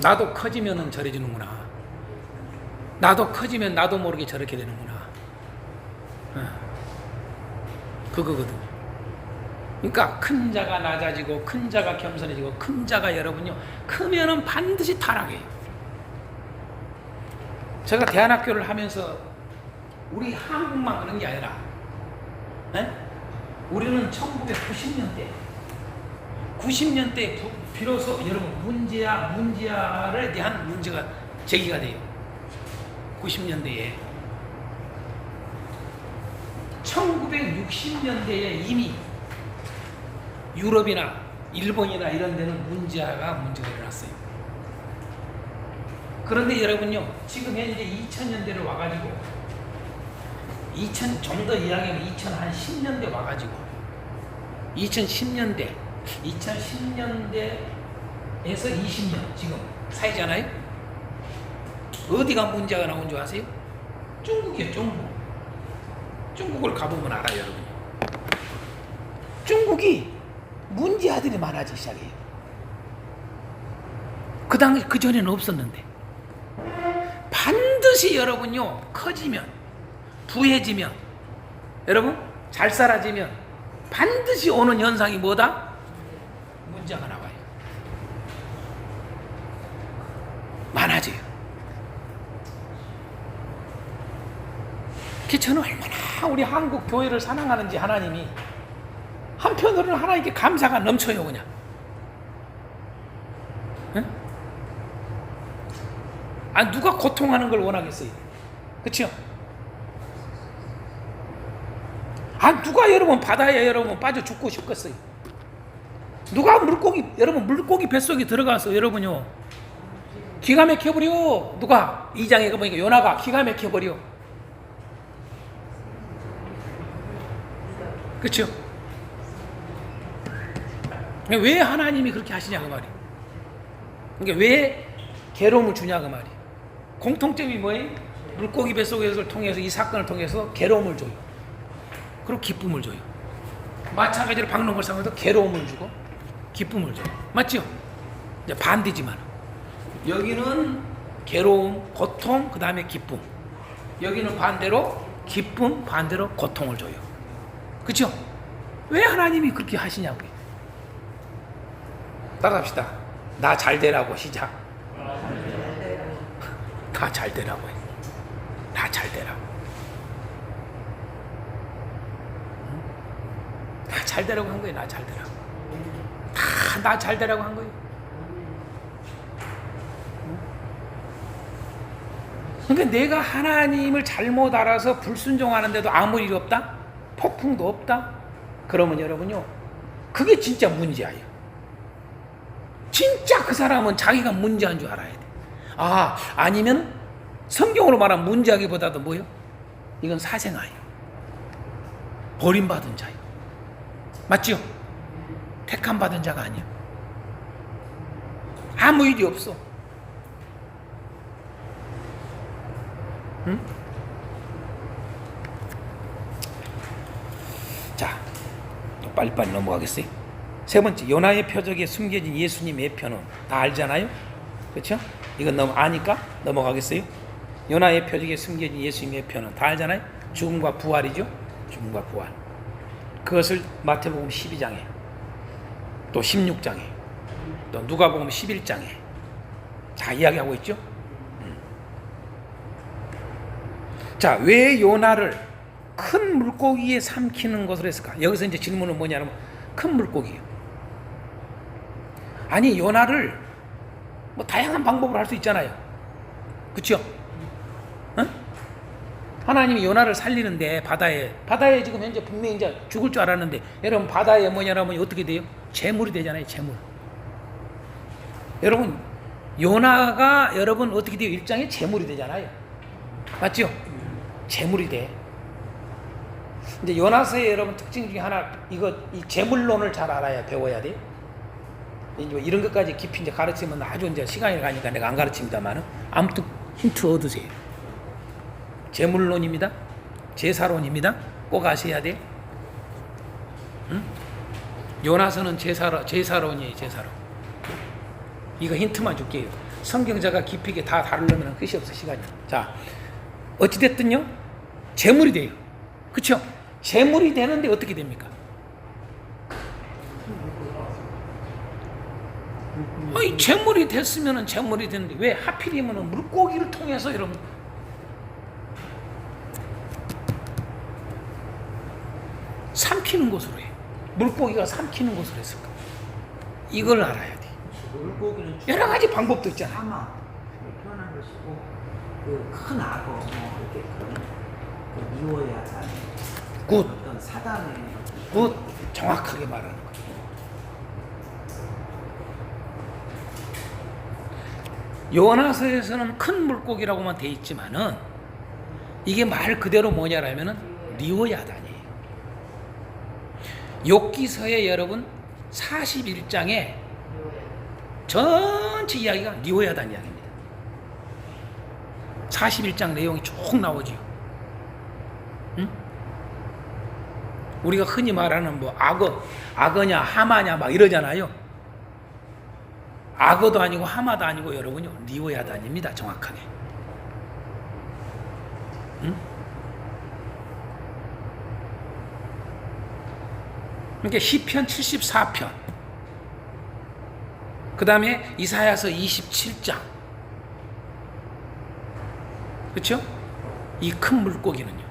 나도 커지면은 저래지는구나. 나도 커지면 나도 모르게 저렇게 되는구나. 그거거든. 그러니까 큰 자가 낮아지고 큰 자가 겸손해지고 큰 자가 여러분요 크면은 반드시 타락해요. 제가 대안학교를 하면서 우리 한국만 그런 게 아니라 우리는 1990년대 비로소 여러분 문제아에 대한 문제가 제기가 돼요. 90년대에 1960년대에 이미 유럽이나 일본이나 이런 데는 문제가 일어났어요. 그런데 여러분요, 지금 현재 2000년대로 와가지고 좀 더 이야기하면 2010년대 와가지고 2010년대에서 20년 지금 사이잖아요. 어디가 문제가 나온 줄 아세요? 중국이요, 중국. 중국을 가보면 알아요, 여러분. 중국이 문제아들이 많아지기 시작해요. 그 전에는 없었는데. 반드시 여러분요, 커지면, 부해지면, 여러분, 잘 살아지면, 반드시 오는 현상이 뭐다? 문제가 나와요. 많아져요. 저는 얼마나 우리 한국 교회를 사랑하는지 하나님이 한편으로는 하나님께 감사가 넘쳐요. 그냥 응? 누가 고통하는 걸 원하겠어요? 그렇죠? 누가 여러분 바다에 여러분 빠져 죽고 싶겠어요? 누가 물고기 뱃속에 들어가서 여러분요 기가 막혀버려. 누가 2장에 보니까 요나가 기가 막혀버려. 그렇죠? 왜 하나님이 그렇게 하시냐 그 말이에요. 그러니까 왜 괴로움을 주냐 그 말이에요. 공통점이 뭐예요? 물고기 뱃속을 통해서 이 사건을 통해서 괴로움을 줘요. 그리고 기쁨을 줘요. 마찬가지로 박농골상에도 괴로움을 주고 기쁨을 줘요. 맞죠? 이제 반대지만 여기는 괴로움, 고통, 그 다음에 기쁨. 여기는 반대로 기쁨, 반대로 고통을 줘요. 그렇죠? 왜 하나님이 그렇게 하시냐고요. 따라합시다. 나 잘 되라고 시작. 나 잘 되라고 해. 나 잘 되라고. 나 잘 되라고 한 거예요. 나 잘 되라고. 다 나 잘 되라고 한 거예요. 그러니까 내가 하나님을 잘못 알아서 불순종하는데도 아무 일이 없다? 폭풍도 없다? 그러면 여러분요, 그게 진짜 문제예요. 진짜 그 사람은 자기가 문제한 줄 알아야 돼. 아니면 성경으로 말하면 문제하기보다도 뭐요? 이건 사생아예요. 버림받은 자예요. 맞죠? 택함 받은 자가 아니야. 아무 일이 없어. 응? 자, 빨리빨리 넘어가겠어요. 세 번째, 요나의 표적에 숨겨진 예수님의 표는 다 알잖아요. 그렇죠? 이건 아니까 넘어가겠어요. 요나의 표적에 숨겨진 예수님의 표는 다 알잖아요. 죽음과 부활이죠. 죽음과 부활. 그것을 마태복음 12장에 또 16장에 또 누가복음 11장에 다 이야기하고 있죠. 자, 왜 요나를 큰 물고기에 삼키는 것으로 했을까? 여기서 이제 질문은 뭐냐면 큰 물고기요. 아니, 요나를 뭐 다양한 방법으로 할 수 있잖아요. 그렇죠? 응? 하나님이 요나를 살리는데 바다에 지금 현재 분명히 이제 죽을 줄 알았는데, 여러분 바다에 뭐냐면 어떻게 돼요? 재물이 되잖아요. 재물. 여러분 요나가 여러분 어떻게 돼요? 일장에 재물이 되잖아요. 맞죠? 재물이 돼. 이제 요나서의 여러분 특징 중에 하나, 이 재물론을 잘 알아야 배워야 돼. 이제 이런 것까지 깊이 이제 가르치면 아주 이제 시간이 가니까 내가 안 가르칩니다만은 아무튼 힌트 얻으세요. 재물론입니다. 제사론입니다. 꼭 아셔야 돼. 응? 요나서는 제사론이에요. 제사론. 이거 힌트만 줄게요. 성경자가 깊이 있게 다 다루려면 끝이 없어, 시간이. 자, 어찌됐든요, 재물이 돼요. 그쵸? 재물이 되는데 어떻게 됩니까? 재물이 됐으면 재물이 되는데 왜 하필이면 물고기를 통해서 여러분 삼키는 것으로 해. 물고기가 삼키는 것으로 했을까? 이걸 알아야 돼. 물고기는 여러 가지 방법도 있잖아요. 사막 표현한 것이고 그 큰 악어 뭐 이렇게 그런 미워야 하는 굿. 어떤 사단의 굿. 정확하게 말하는 거예요. 요나서에서는 큰 물고기라고만 돼 있지만은 이게 말 그대로 뭐냐라면은 리오야단이에요. 욥기서에 여러분 41장에 전체 이야기가 리오야단 이야기입니다. 41장 내용이 쭉 나오죠. 응? 우리가 흔히 말하는 뭐 악어냐 하마냐 막 이러잖아요. 악어도 아니고 하마도 아니고 여러분요 리오야단입니다. 정확하게. 응? 그러니까 시편 74편, 그 다음에 이사야서 27장, 그렇죠? 이 큰 물고기는요.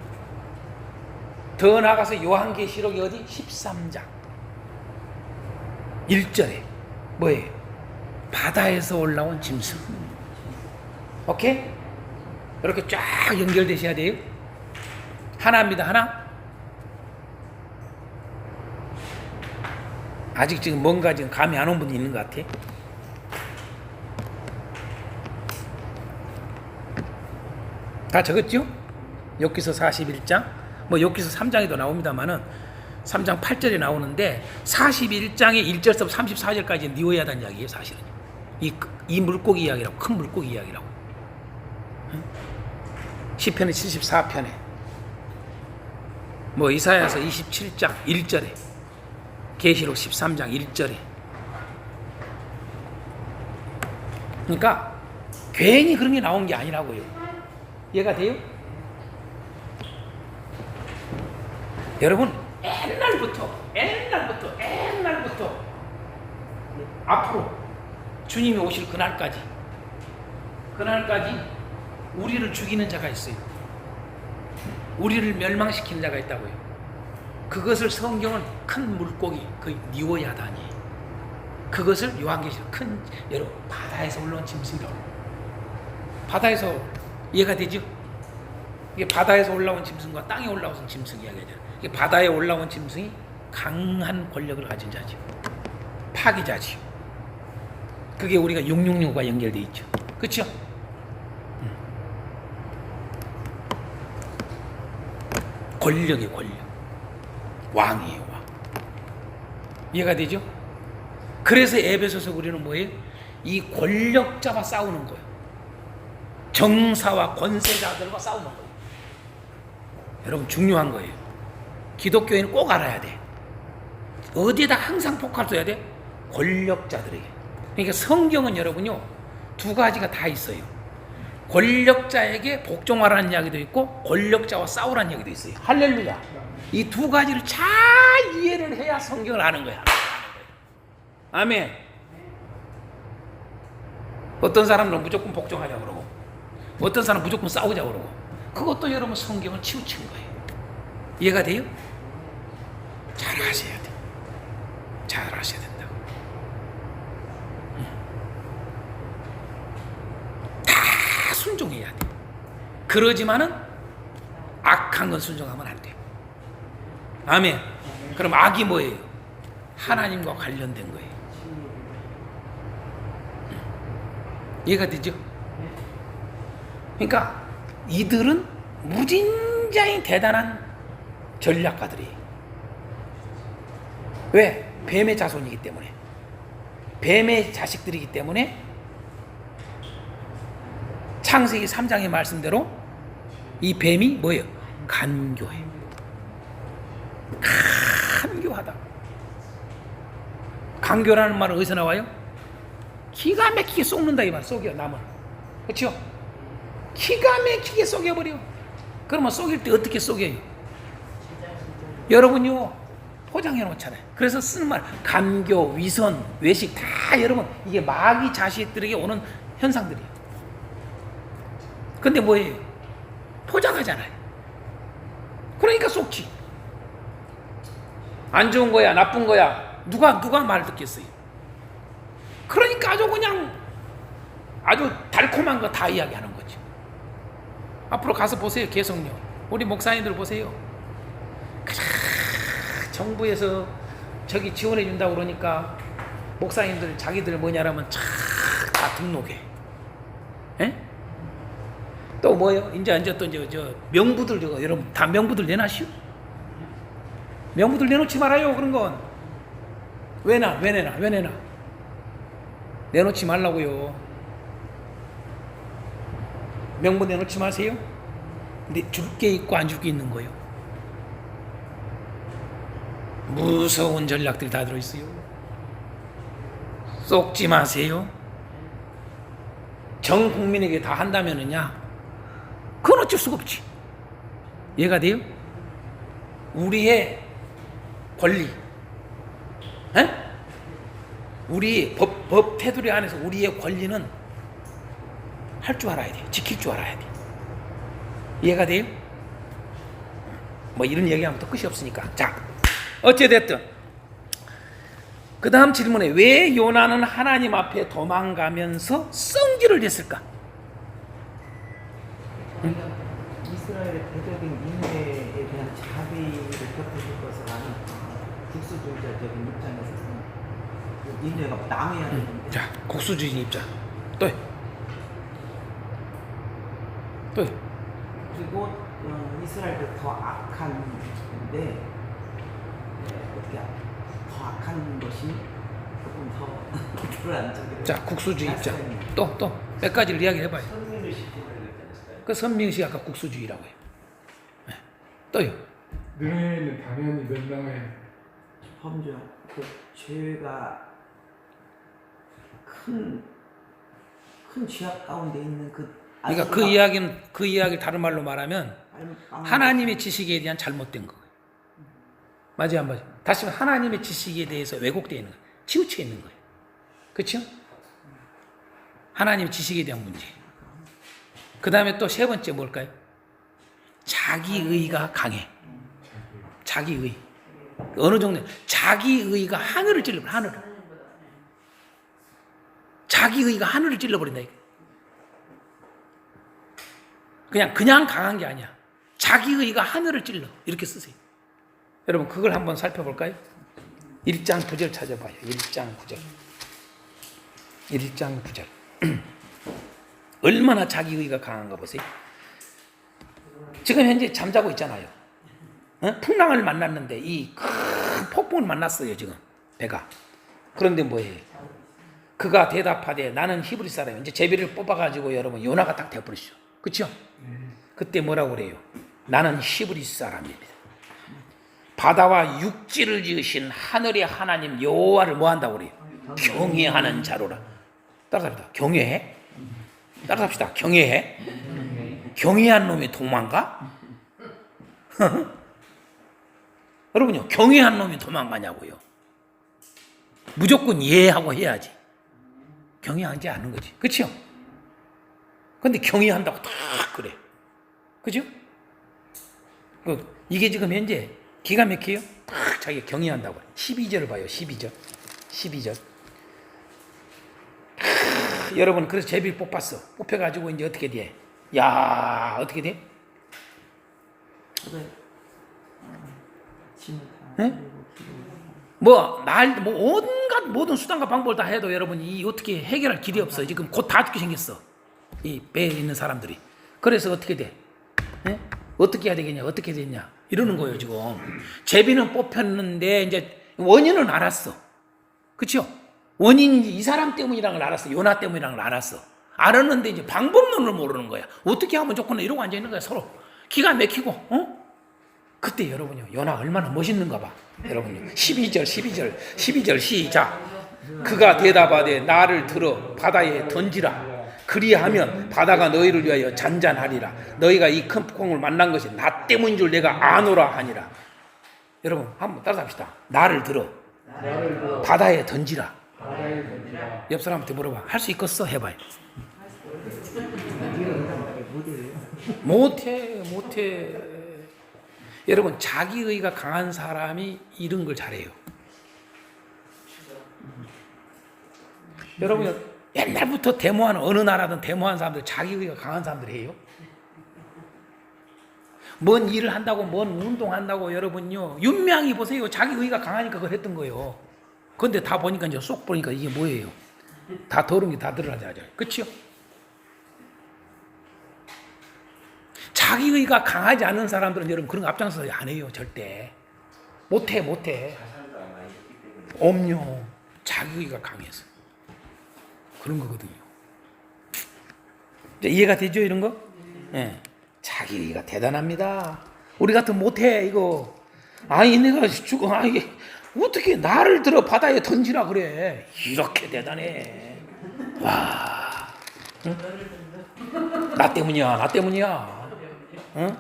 더 나아가서 요한계시록이 어디? 13장 1절에 뭐예요? 바다에서 올라온 짐승. 오케이? 이렇게 쫙 연결되셔야 돼요. 하나입니다. 하나. 아직 지금 뭔가 지금 감이 안 온 분이 있는 것 같아. 다 적었죠? 욥기서 41장, 뭐 욥기서 3장에도 나옵니다만은 3장 8절에 나오는데 41장의 1절부터 34절까지 니오야단 이야기예요. 사실은 이 물고기 이야기라고, 큰 물고기 이야기라고. 시편의 74편에 뭐 이사야서 27장 1절에 계시록 13장 1절에. 그러니까 괜히 그런 게 나온 게 아니라고요. 이해가 돼요? 여러분 옛날부터 앞으로 주님이 오실 그날까지 우리를 죽이는 자가 있어요. 우리를 멸망시키는 자가 있다고요. 그것을 성경은 큰 물고기, 그 니오야단이에요. 그것을 요한계시록 큰 여러분 바다에서 올라온 짐승이라고. 바다에서 이해가 되죠? 이게 바다에서 올라온 짐승과 땅에 올라온 짐승 이야기하잖아요. 이게 바다에 올라온 짐승이 강한 권력을 가진 자죠. 파기자죠. 그게 우리가 666과 연결되어 있죠. 그렇죠? 권력이 권력. 왕이에요, 왕. 이해가 되죠? 그래서 에베소서 우리는 뭐예요? 이 권력자와 싸우는 거예요. 정사와 권세자들과 싸우는 거예요. 여러분 중요한 거예요. 기독교인은 꼭 알아야 돼. 어디에다 항상 폭발 쏘야 돼? 권력자들에게. 그러니까 성경은 여러분요 두 가지가 다 있어요. 권력자에게 복종하라는 이야기도 있고 권력자와 싸우라는 이야기도 있어요. 할렐루야. 이 두 가지를 잘 이해를 해야 성경을 아는 거야. 아멘. 어떤 사람은 무조건 복종하자고 그러고 어떤 사람은 무조건 싸우자고 그러고 그것도 여러분 성경을 치우친 거예요. 이해가 돼요? 잘 하셔야 돼. 잘 하셔야 된다고. 다 순종해야 돼. 그러지만은 악한 건 순종하면 안 돼. 아멘. 그럼 악이 뭐예요? 하나님과 관련된 거예요. 이해가 되죠? 그러니까 이들은 무진장이 대단한 전략가들이에요. 왜? 뱀의 자손이기 때문에. 뱀의 자식들이기 때문에 창세기 3장의 말씀대로 이 뱀이 뭐예요? 간교해요. 간교하다. 간교라는 말은 어디서 나와요? 기가 막히게 속는다 이 말. 속여 남을. 그렇죠? 기가 막히게 속여버려. 그러면 속일 때 어떻게 속여요? 여러분요 포장해 놓잖아요. 그래서 쓰는 말 간교, 위선, 외식 다 여러분 이게 마귀 자식들에게 오는 현상들이에요. 근데 뭐예요? 포장하잖아요. 그러니까 속지. 안 좋은 거야 나쁜 거야 누가 말 듣겠어요? 그러니까 아주 그냥 아주 달콤한 거 다 이야기하는 거죠. 앞으로 가서 보세요. 개성령 우리 목사님들 보세요. 정부에서 저기 지원해 준다고 그러니까 목사님들 자기들 뭐냐라면 다 등록해. 에? 또 뭐요? 이제 또 저 명부들 저거 여러분 다 명부들 내놔시오. 명부들 내놓지 말아요. 그런 건 왜 내놔? 내놓지 말라고요. 명부 내놓지 마세요. 근데 줄 게 있고 안 줄 게 있는 거예요. 무서운 전략들이 다 들어있어요. 쏙지 마세요. 전 국민에게 다 한다면은야, 그건 어쩔 수가 없지. 이해가 돼요? 우리의 권리, 에? 우리 법 테두리 안에서 우리의 권리는 할 줄 알아야 돼요. 지킬 줄 알아야 돼요. 이해가 돼요? 뭐 이런 얘기하면 또 끝이 없으니까. 자, 어찌됐든 그 다음 질문에 왜 요나는 하나님 앞에 도망가면서 성질을 냈을까? 이스라엘의 대적인 인내에 대한 자비를 곁들일 것을 아는 국수주의자적인 입장에서는 인내가 남해야 되는데. 자, 국수주의 입장. 또요. 그리고 이스라엘도 더 악한데 어떻게 더 악한 것이 조금 더 불안정해. 자, 국수주의 입장. 또 몇 가지를 이야기해 봐요. 그 선민식 아까 국수주의라고 해요. 네. 또요. 너희는 당연히 멸망해. 범죄, 그 죄가 큰 죄악 가운데 있는 그러니까 그 이야기를 다른 말로 말하면 하나님의 지식에 대한 잘못된 거예요. 맞아요, 안 맞아요? 다시 말해 하나님의 지식에 대해서 왜곡되어 있는 거예요. 치우쳐 있는 거예요. 그렇죠? 하나님의 지식에 대한 문제. 그 다음에 또 세 번째 뭘까요? 자기의가 강해. 자기의. 어느 정도 자기의가 하늘을 찔러버려. 하늘을. 자기의가 하늘을 찔러버린다. 그냥 강한 게 아니야. 자기의가 하늘을 찔러. 이렇게 쓰세요. 여러분 그걸 한번 살펴볼까요? 1장 9절 찾아봐요. 1장 9절. 1장 9절. 얼마나 자기의가 강한가 보세요. 지금 현재 잠자고 있잖아요. 풍랑을 만났는데 이 큰 폭풍을 만났어요. 지금 배가. 그런데 뭐예요? 그가 대답하되 나는 히브리 사람이에요. 이제 제비를 뽑아가지고 여러분 요나가 딱 되어버리죠. 그렇죠? 그때 뭐라고 그래요? 나는 히브리 사람입니다. 바다와 육지를 지으신 하늘의 하나님 여호와를 뭐 한다고 그래요? 경외하는 자로라. 따라합시다. 경외해? 따라합시다. 경외해? 경외한 놈이 도망가? 여러분요, 경외한 놈이 도망가냐고요. 무조건 이해하고 해야지. 경외하지 않는 거지. 그렇죠? 근데 경외한다고 딱 그래. 그죠? 이게 지금 현재 기가 막혀요? 딱 자기가 경외한다고 그래. 12절을 봐요. 12절. 여러분, 그래서 제비를 뽑았어. 뽑혀가지고 이제 어떻게 돼? 야, 어떻게 돼? 네? 온갖 모든 수단과 방법을 다 해도 여러분이 어떻게 해결할 길이 없어요. 지금 곧 다 죽게 생겼어. 이 배에 있는 사람들이. 그래서 어떻게 돼? 네? 어떻게 해야 되겠냐? 어떻게 됐냐? 이러는 거예요, 지금. 제비는 뽑혔는데 이제 원인은 알았어. 그렇죠? 원인이 이 사람 때문이라는 걸 알았어. 요나 때문이라는 걸 알았어. 알았는데 이제 방법론을 모르는 거야. 어떻게 하면 좋구나 이러고 앉아 있는 거야, 서로. 기가 막히고. 그때 여러분요, 요나 얼마나 멋있는가 봐. 여러분요. 12절 시작. 그가 대답하되 나를 들어 바다에 던지라. 그리하면 바다가 너희를 위하여 잔잔하리라. 너희가 이 큰 폭풍을 만난 것이 나 때문인 줄 내가 아노라 하니라. 여러분 한번 따라합시다. 나를 들어 바다에 던지라. 옆 사람한테 물어봐. 할 수 있겠어? 해봐요. 못해. 여러분 자기의가 강한 사람이 이런 걸 잘해요. 여러분 옛날부터 데모하는 어느 나라든 데모하는 사람들 자기의가 강한 사람들이에요. 뭔 일을 한다고, 뭔 운동한다고 여러분요. 윤명이 보세요. 자기 의가 강하니까 그걸 했던 거예요. 근데 다 보니까 이제 쏙 보니까 이게 뭐예요? 다 더러운 게 다 드러나죠. 그렇죠? 자기 의가 강하지 않은 사람들은 여러분 그런 거 앞장서서 안 해요. 절대. 못해. 자살도 아마 있기 때문에. 엄요. 자기 의가 강해서. 그런 거거든요. 이제 이해가 되죠, 이런 거? 예. 자기 의가 대단합니다. 우리 같은 못해, 이거. 아니, 내가 죽어. 아니, 어떻게 나를 들어 바다에 던지라 그래. 이렇게 대단해. 와. 응? 나 때문이야. 응?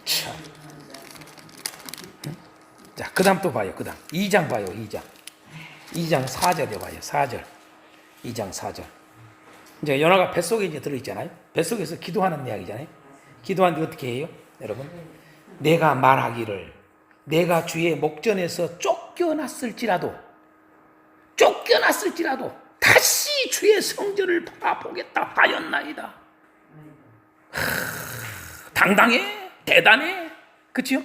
참. 응? 자, 그 다음 또 봐요, 그 다음. 2장 봐요, 2장. 2장 4절에 봐요, 4절. 2장 4절. 이제 요나가 뱃속에 이제 들어있잖아요. 뱃속에서 기도하는 이야기잖아요. 기도하는데 어떻게 해요? 여러분. 내가 말하기를 내가 주의 목전에서 쫓겨났을지라도 다시 주의 성전을 바라보겠다 하였나이다. 당당해? 대단해? 그치요?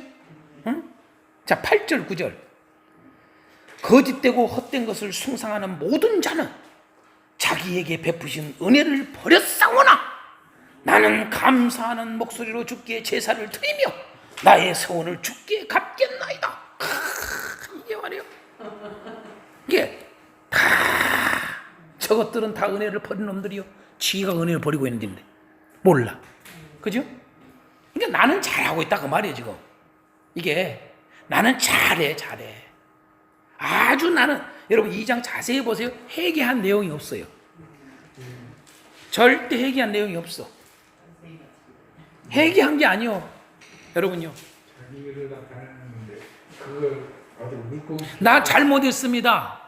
응? 자, 8절 9절. 거짓되고 헛된 것을 숭상하는 모든 자는 자기에게 베푸신 은혜를 버렸사오나 나는 감사하는 목소리로 주께 제사를 드리며 나의 서원을 주께 갚겠나이다. 이게 말이에요. 이게 다 저것들은 다 은혜를 버린 놈들이요. 지가 은혜를 버리고 있는데 몰라. 그죠? 그러니까 나는 잘하고 있다 그 말이에요 지금. 이게 나는 잘해. 아주 나는 여러분 2장 자세히 보세요. 회개한 내용이 없어요. 절대 회개한 내용이 없어. 회개한 게 아니요. 여러분요. 자기를 나타내는데 그걸 아주 물고. 나 잘못했습니다.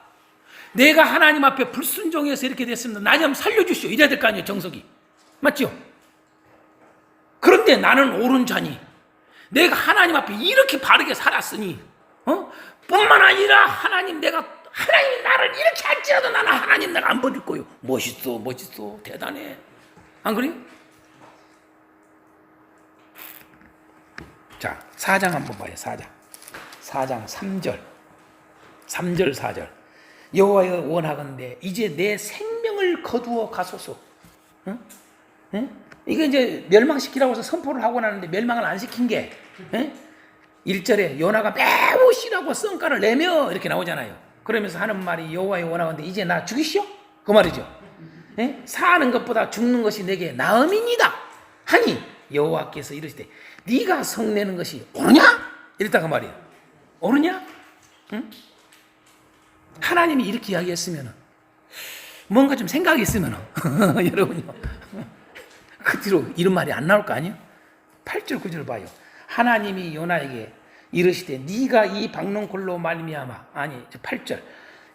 내가 하나님 앞에 불순종해서 이렇게 됐습니다. 나 좀 살려주시오. 이래야 될 거 아니에요. 정석이. 맞죠? 그런데 나는 옳은 자니 내가 하나님 앞에 이렇게 바르게 살았으니 뿐만 아니라 하나님이 나를 이렇게 할지라도 나는 하나님 내가 안 버릴 거예요. 멋있어 대단해. 안 그래요? 자 4장 한번 봐요. 4장 3절 4절 여호와여 원하건대 이제 내 생명을 거두어 가소서. 응? 이게 이제 멸망시키라고 해서 선포를 하고 나는데 멸망을 안 시킨 게 1절에 요나가 매우 싫어하고 성과를 내며 이렇게 나오잖아요. 그러면서 하는 말이 여호와여 원하건대 이제 나 죽이시오? 그 말이죠. 사는 것보다 죽는 것이 내게 나음이니이다 하니 여호와께서 이르시되 네가 성내는 것이 옳으냐? 이랬다가 말이에요. 옳으냐? 응? 하나님이 이렇게 이야기했으면 뭔가 좀 생각이 있으면 여러분요 그 뒤로 이런 말이 안 나올 거 아니에요? 8절 9절 봐요. 하나님이 요나에게 이르시되 네가 이 박농골로 말미암아 8절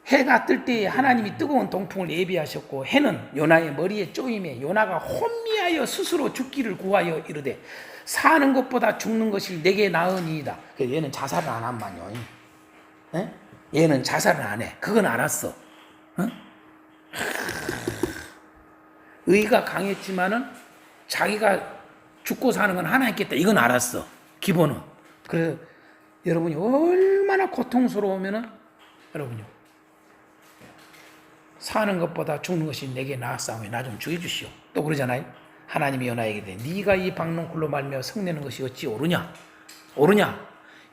해가 뜰 때에 하나님이 뜨거운 동풍을 예비하셨고 해는 요나의 머리에 쪼임에 요나가 혼미하여 스스로 죽기를 구하여 이르되 사는 것보다 죽는 것이 내게 나으니이다. 얘는 자살을 안 한만요. 얘는 자살을 안 해. 그건 알았어. 의가 강했지만은 자기가 죽고 사는 건 하나 있겠다. 이건 알았어. 기본은. 그래서 여러분이 얼마나 고통스러우면은 여러분요 사는 것보다 죽는 것이 내게 나았사오니 나 좀 죽여주시오. 또 그러잖아요. 하나님이 요나에게 네가 이 박농굴로 말미암아 성내는 것이 어찌 옳으냐?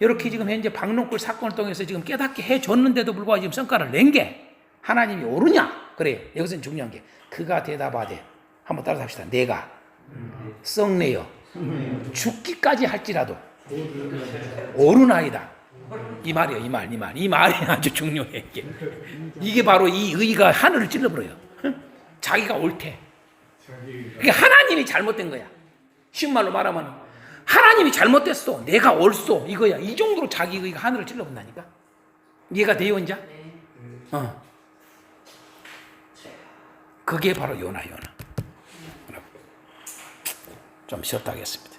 이렇게 지금 현재 박농굴 사건을 통해서 지금 깨닫게 해줬는데도 불구하고 지금 성과를 낸 게 하나님이 옳으냐? 그래요. 여기서는 중요한 게 그가 대답하되 한번 따라서 합시다. 내가 썩내어 죽기까지 할지라도 옳으나이다. 이 말이에요. 이 말이 아주 중요해. 이게 바로 이 의가 하늘을 찔러버려요. 자기가 옳대. 그게 하나님이 잘못된 거야. 쉬운 말로 말하면 하나님이 잘못됐어. 내가 옳소. 이거야. 이 정도로 자기 의가 하늘을 찔러본다니까. 이해가 돼요, 이제? 그게 바로 요나. 좀 쉬었다 하겠습니다.